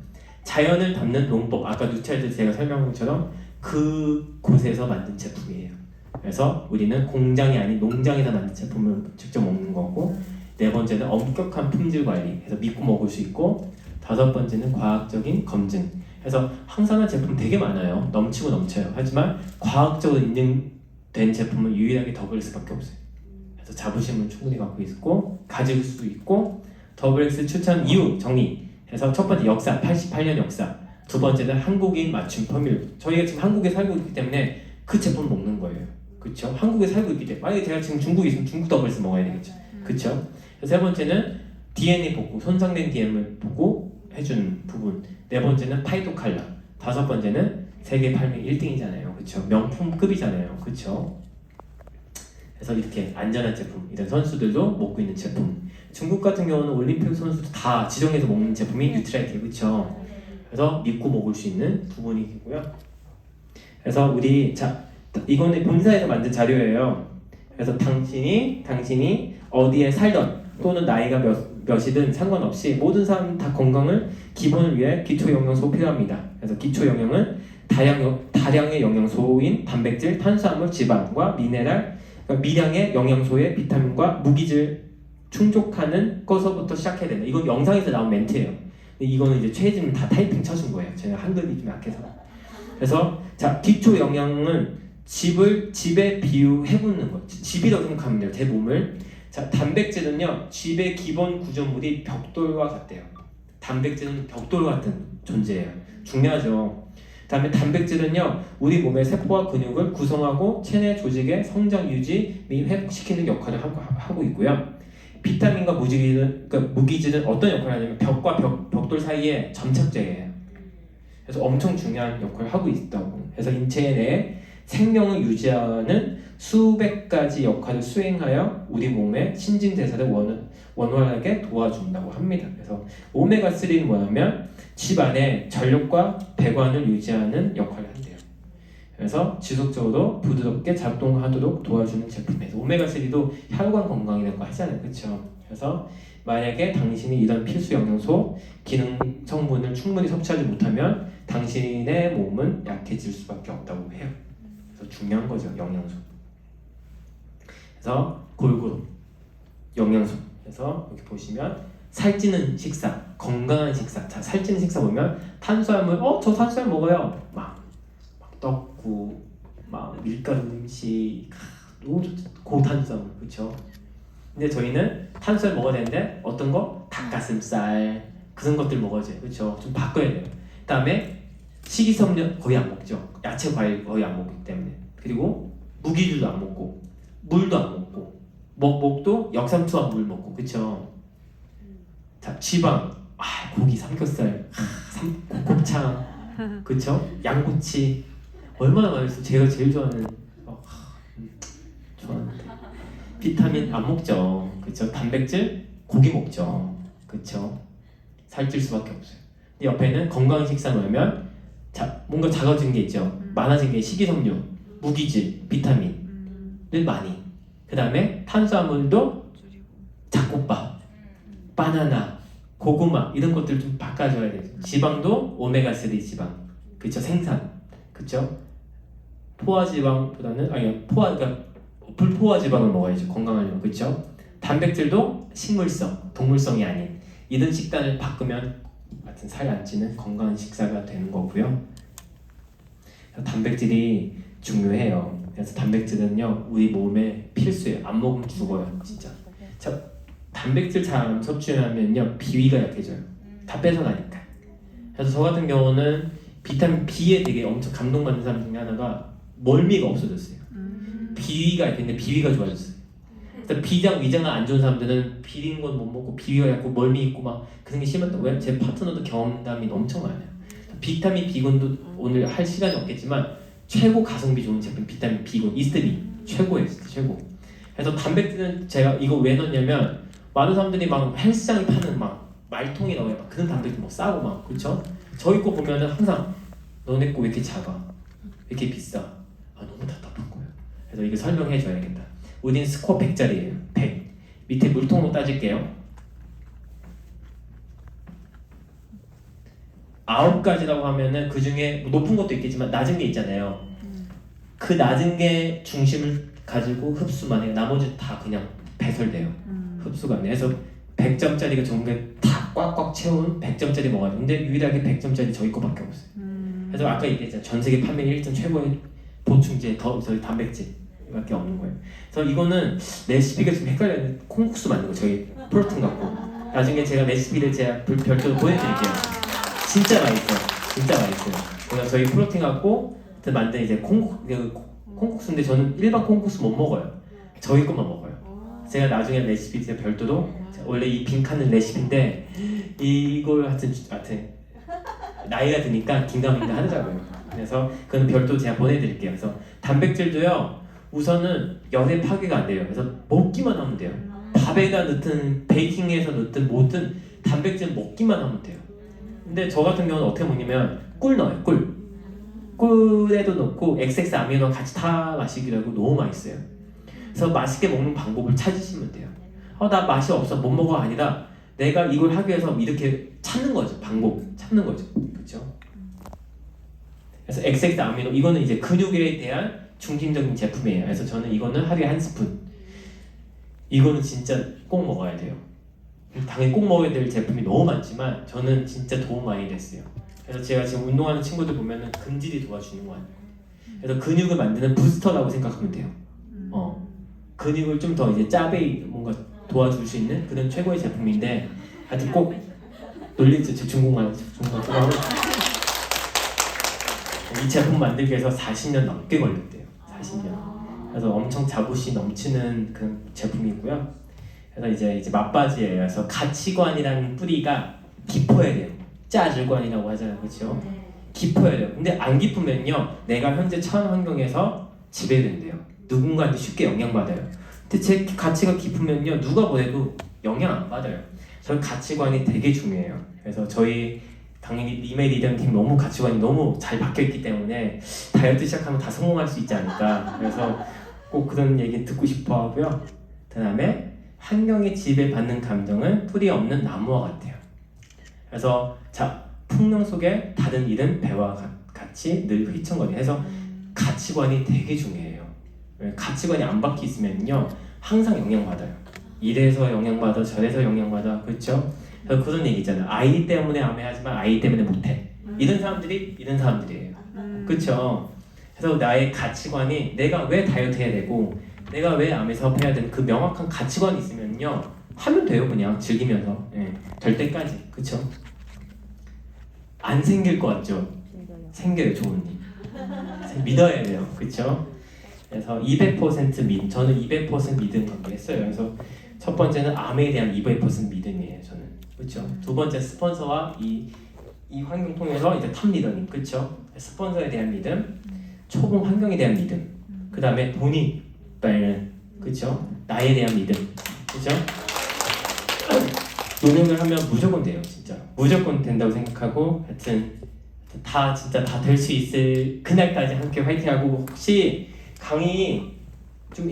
자연을 담는 농법, 아까 뉴트리트 제가 설명한 것처럼 그 곳에서 만든 제품이에요. 그래서 우리는 공장이 아닌 농장에서 만든 제품을 직접 먹는 거고, 네 번째는 엄격한 품질 관리, 그래서 믿고 먹을 수 있고, 다섯 번째는 과학적인 검증. 그래서 항상한 제품 되게 많아요. 넘치고 넘쳐요. 하지만 과학적으로 인증된 제품은 유일하게 더블X밖에 없어요. 그래서 자부심을 충분히 갖고 있고 가질 수 있고, 더블X 추천 이유 정리. 그래서 첫 번째 역사, 88년 역사. 두 번째는 한국인 맞춤 포뮬. 저희가 지금 한국에 살고 있기 때문에 그 제품 먹는 거예요. 그렇죠? 한국에 살고 있기 때문에 만약에 제가 지금 중국에 있으면 중국 더블X 먹어야 되겠죠. 그렇죠? 세 번째는 DNA 복구, 손상된 DNA를 복구해주는 부분. 네 번째는 파이토칼라. 다섯 번째는 세계 발매 1등이잖아요. 그렇죠? 명품급이잖아요. 그렇죠? 그래서 이렇게 안전한 제품, 이런 선수들도 먹고 있는 제품. 중국 같은 경우는 올림픽 선수도 다 지정해서 먹는 제품이 뉴트라이트, 그렇죠? 그래서 믿고 먹을 수 있는 부분이고요. 그래서 우리 이거는 본사에서 만든 자료예요. 그래서 당신이 어디에 살던 또는 나이가 몇이든 상관없이 모든 사람 다 건강을 기본을 위해 기초 영양소 필요합니다. 그래서 기초 영양은 다량의 영양소인 단백질, 탄수화물, 지방과 미네랄, 그러니까 미량의 영양소의 비타민과 무기질 충족하는 것서부터 시작해야 된다. 이건 영상에서 나온 멘트예요. 근데 이거는 이제 최혜진님 다 타이핑 쳐준 거예요. 제가 한글이 좀 약해서. 그래서 자, 기초 영양은 집에 비유해보는 거. 집이라고 생각하면 돼요. 제 몸을. 자, 단백질은요, 집의 기본 구조물이 벽돌과 같대요. 단백질은 벽돌 같은 존재예요. 중요하죠. 다음에 단백질은요, 우리 몸의 세포와 근육을 구성하고 체내 조직의 성장 유지 및 회복시키는 역할을 하고 있고요. 비타민과 무기질은 어떤 역할을 하냐면 벽과 벽돌 사이에 점착제예요. 그래서 엄청 중요한 역할을 하고 있다고. 그래서 인체 내에 생명을 유지하는 수백 가지 역할을 수행하여 우리 몸의 신진대사를 원활하게 도와준다고 합니다. 그래서 오메가3는 뭐냐면 집 안에 전력과 배관을 유지하는 역할을 한대요. 그래서 지속적으로 부드럽게 작동하도록 도와주는 제품이에요. 오메가3도 혈관 건강이라고 하잖아요. 그렇죠? 그래서 만약에 당신이 이런 필수 영양소, 기능 성분을 충분히 섭취하지 못하면 당신의 몸은 약해질 수밖에 없다고 해요. 그래서 중요한 거죠, 영양소. 그래서 골고루 영양소. 그래서 여기 보시면 살찌는 식사, 건강한 식사. 자, 살찌는 식사 보면 탄수화물, 저 탄수화물 먹어요. 막 떡국, 막 밀가루 음식, 너무 좋죠. 고탄수화물, 그렇죠? 근데 저희는 탄수화물 먹어야 되는데 어떤 거? 닭가슴살 그런 것들 먹어야죠, 그렇죠? 좀 바꿔야 돼요. 그다음에 식이섬유 거의 안 먹죠. 야채 과일 거의 안 먹기 때문에. 그리고 무기질도 안 먹고, 물도 안 먹고, 먹도 역삼투와 물 먹고, 그렇죠? 자, 지방, 고기, 삼겹살, 곱창, 그렇죠? 양꼬치 얼마나 맛있어. 제가 제일 좋아하는 좋아하는데. 비타민 안 먹죠, 그렇죠? 단백질 고기 먹죠, 그렇죠? 살찔 수밖에 없어요. 근데 옆에는 건강한 식사 넣으면 뭔가 작아진 게 있죠. 많아진 게 식이섬유, 무기질, 비타민을 많이. 그 다음에 탄수화물도 잡곡밥, 바나나, 고구마 이런 것들 좀 바꿔줘야 돼요. 지방도 오메가3 지방, 그렇죠? 생산, 그렇죠? 포화지방보다는 그러니까 불포화지방을 먹어야죠. 건강하려면, 그렇죠? 단백질도 식물성, 동물성이 아닌 이런 식단을 바꾸면 하여튼 살 안 찌는 건강한 식사가 되는 거고요. 단백질이 중요해요. 그래서 단백질은요, 우리 몸에 필수예요. 안 먹으면 죽어요, 진짜. 자, 단백질 잘 안 섭취하면요, 비위가 약해져요. 다 뺏어가니까. 그래서 저 같은 경우는 비타민 B에 되게 엄청 감동받는 사람 중에 하나가 멀미가 없어졌어요. 비위가 약했는데 비위가 좋아졌어요. 그래서 비장, 위장이 안 좋은 사람들은 비린 건 못 먹고 비위가 약고 멀미 있고 막 그런 게 심했다고. 왜? 제 파트너도 경험담이 엄청 많아요. 비타민 B군도 오늘 할 시간이 없겠지만 최고 가성비 좋은 제품 비타민 B군, 이스트비 최고예요, 진짜 최고. 그래서 단백질은 제가 이거 왜 넣냐면 많은 사람들이 막 헬스장에 파는 막 말통에 넣어요. 막 그런 단백질 막 싸고 막, 그렇죠? 저희 거 보면은 항상 너네 거 왜 이렇게 작아? 왜 이렇게 비싸? 너무 답답한 거예요. 그래서 이거 설명해 줘야겠다. 우린 스코어 100짜리예요. 100. 밑에 물통으로 따질게요. 9가지라고 하면은 그 중에 높은 것도 있겠지만 낮은 게 있잖아요. 그 낮은 게 중심을 가지고 흡수만 해요. 나머지 다 그냥 배설돼요. 흡수가 안 돼요. 그래서 100점짜리가 전부 다 꽉꽉 채운 100점짜리 먹어요. 근데 유일하게 100점짜리 저희 거밖에 없어요. 그래서 아까 얘기했잖아요. 전 세계 판매 1등 최고의 보충제 저희 단백질밖에 없는 거예요. 그래서 이거는 레시피가 좀 헷갈려요. 콩국수 만든 거 저희 프로틴 갖고. 나중에 제가 레시피를 제가 별도로 보내드릴게요. 진짜 맛있어요. 진짜 맛있어요. 그래서 저희 프로틴 갖고 만든 이제 콩국수인데 저는 일반 콩국수 못 먹어요. 저희 것만 먹어요. 제가 나중에 레시피 제가 별도로 원래 이 빈칸은 레시피인데 이걸 하여튼 나이가 드니까 긴가민가 하더라고요. 그래서 그건 별도 제가 보내드릴게요. 그래서 단백질도요, 우선은 열에 파괴가 안 돼요. 그래서 먹기만 하면 돼요. 밥에다 넣든 베이킹해서 넣든 뭐든 단백질 먹기만 하면 돼요. 근데 저 같은 경우는 어떻게 먹냐면 꿀 넣어요. 꿀에도 넣고 XX 아미노 같이 타 마시기로 하고 너무 맛있어요. 그래서 맛있게 먹는 방법을 찾으시면 돼요. 나 맛이 없어 못 먹어 아니라 내가 이걸 하기 위해서 이렇게 찾는 거죠. 방법 찾는 거죠. 그렇죠? 그래서 XX 아미노 이거는 이제 근육에 대한 중심적인 제품이에요. 그래서 저는 이거는 하루에 1스푼. 이거는 진짜 꼭 먹어야 돼요. 당연히 꼭 먹어야 될 제품이 너무 많지만 저는 진짜 도움 많이 됐어요. 그래서 제가 지금 운동하는 친구들 보면은 근질이 도와주는 거 아니에요. 그래서 근육을 만드는 부스터라고 생각하면 돼요. 근육을 좀 더 이제 짜베이 뭔가 도와줄 수 있는 그런 최고의 제품인데 하여튼 꼭 놀리죠. 제 중국말 이 제품 만들기 위해서 40년 넘게 걸렸대요. 40년. 그래서 엄청 자부심 넘치는 그런 제품이고요. 그래서 이제 맛바지예요. 그래서 가치관이라는 뿌리가 깊어야 돼요. 짜질관이라고 하잖아요, 그렇죠? 깊어야 돼요. 근데 안 깊으면요, 내가 현재 처한 환경에서 지배된대요. 누군가한테 쉽게 영향받아요. 근데 제 가치가 깊으면요, 누가 보내도 영향 안 받아요. 저희 가치관이 되게 중요해요. 그래서 저희 당연히 리메 리더팀 너무 가치관이 너무 잘 박혀있기 때문에 다이어트 시작하면 다 성공할 수 있지 않을까. 그래서 꼭 그런 얘기 듣고 싶어 하고요. 그 다음에 환경에 지배받는 감정은 뿌리 없는 나무와 같아요. 그래서 자, 풍령 속에 다른 일은 배와 같이 늘 휘청거리고 해서 가치관이 되게 중요해요. 가치관이 안 박혀 있으면요 항상 영향받아요. 이래서 영향받아 저래서 영향받아, 그렇죠? 그래서 그런 얘기 있잖아요. 아이 때문에 암해하지만 아이 때문에 못해. 이런 사람들이 이런 사람들이에요. 그렇죠? 그래서 나의 가치관이 내가 왜 다이어트 해야 되고 내가 왜 암에 사업해야 되는 그 명확한 가치관이 있으면요 하면 돼요. 그냥 즐기면서 될 때까지. 그렇죠? 안 생길 것 같죠? 생겨요. 좋은 일 믿어야 돼요. 그렇죠? 그래서 200% 믿음, 저는 200% 믿음 관계했어요. 그래서 첫 번째는 암에 대한 200% 믿음이에요. 저는. 그렇죠? 두 번째 스폰서와 이 환경 통해서 이제 탑 리더님, 그렇죠? 스폰서에 대한 믿음, 초봉 환경에 대한 믿음, 그 다음에 돈이 빨는, 그렇죠? 나에 대한 믿음, 그렇죠? 노력을 하면 무조건 돼요, 진짜. 무조건 된다고 생각하고, 하여튼 다 진짜 다 될 수 있을 그날까지 함께 화이팅하고, 혹시 강의 좀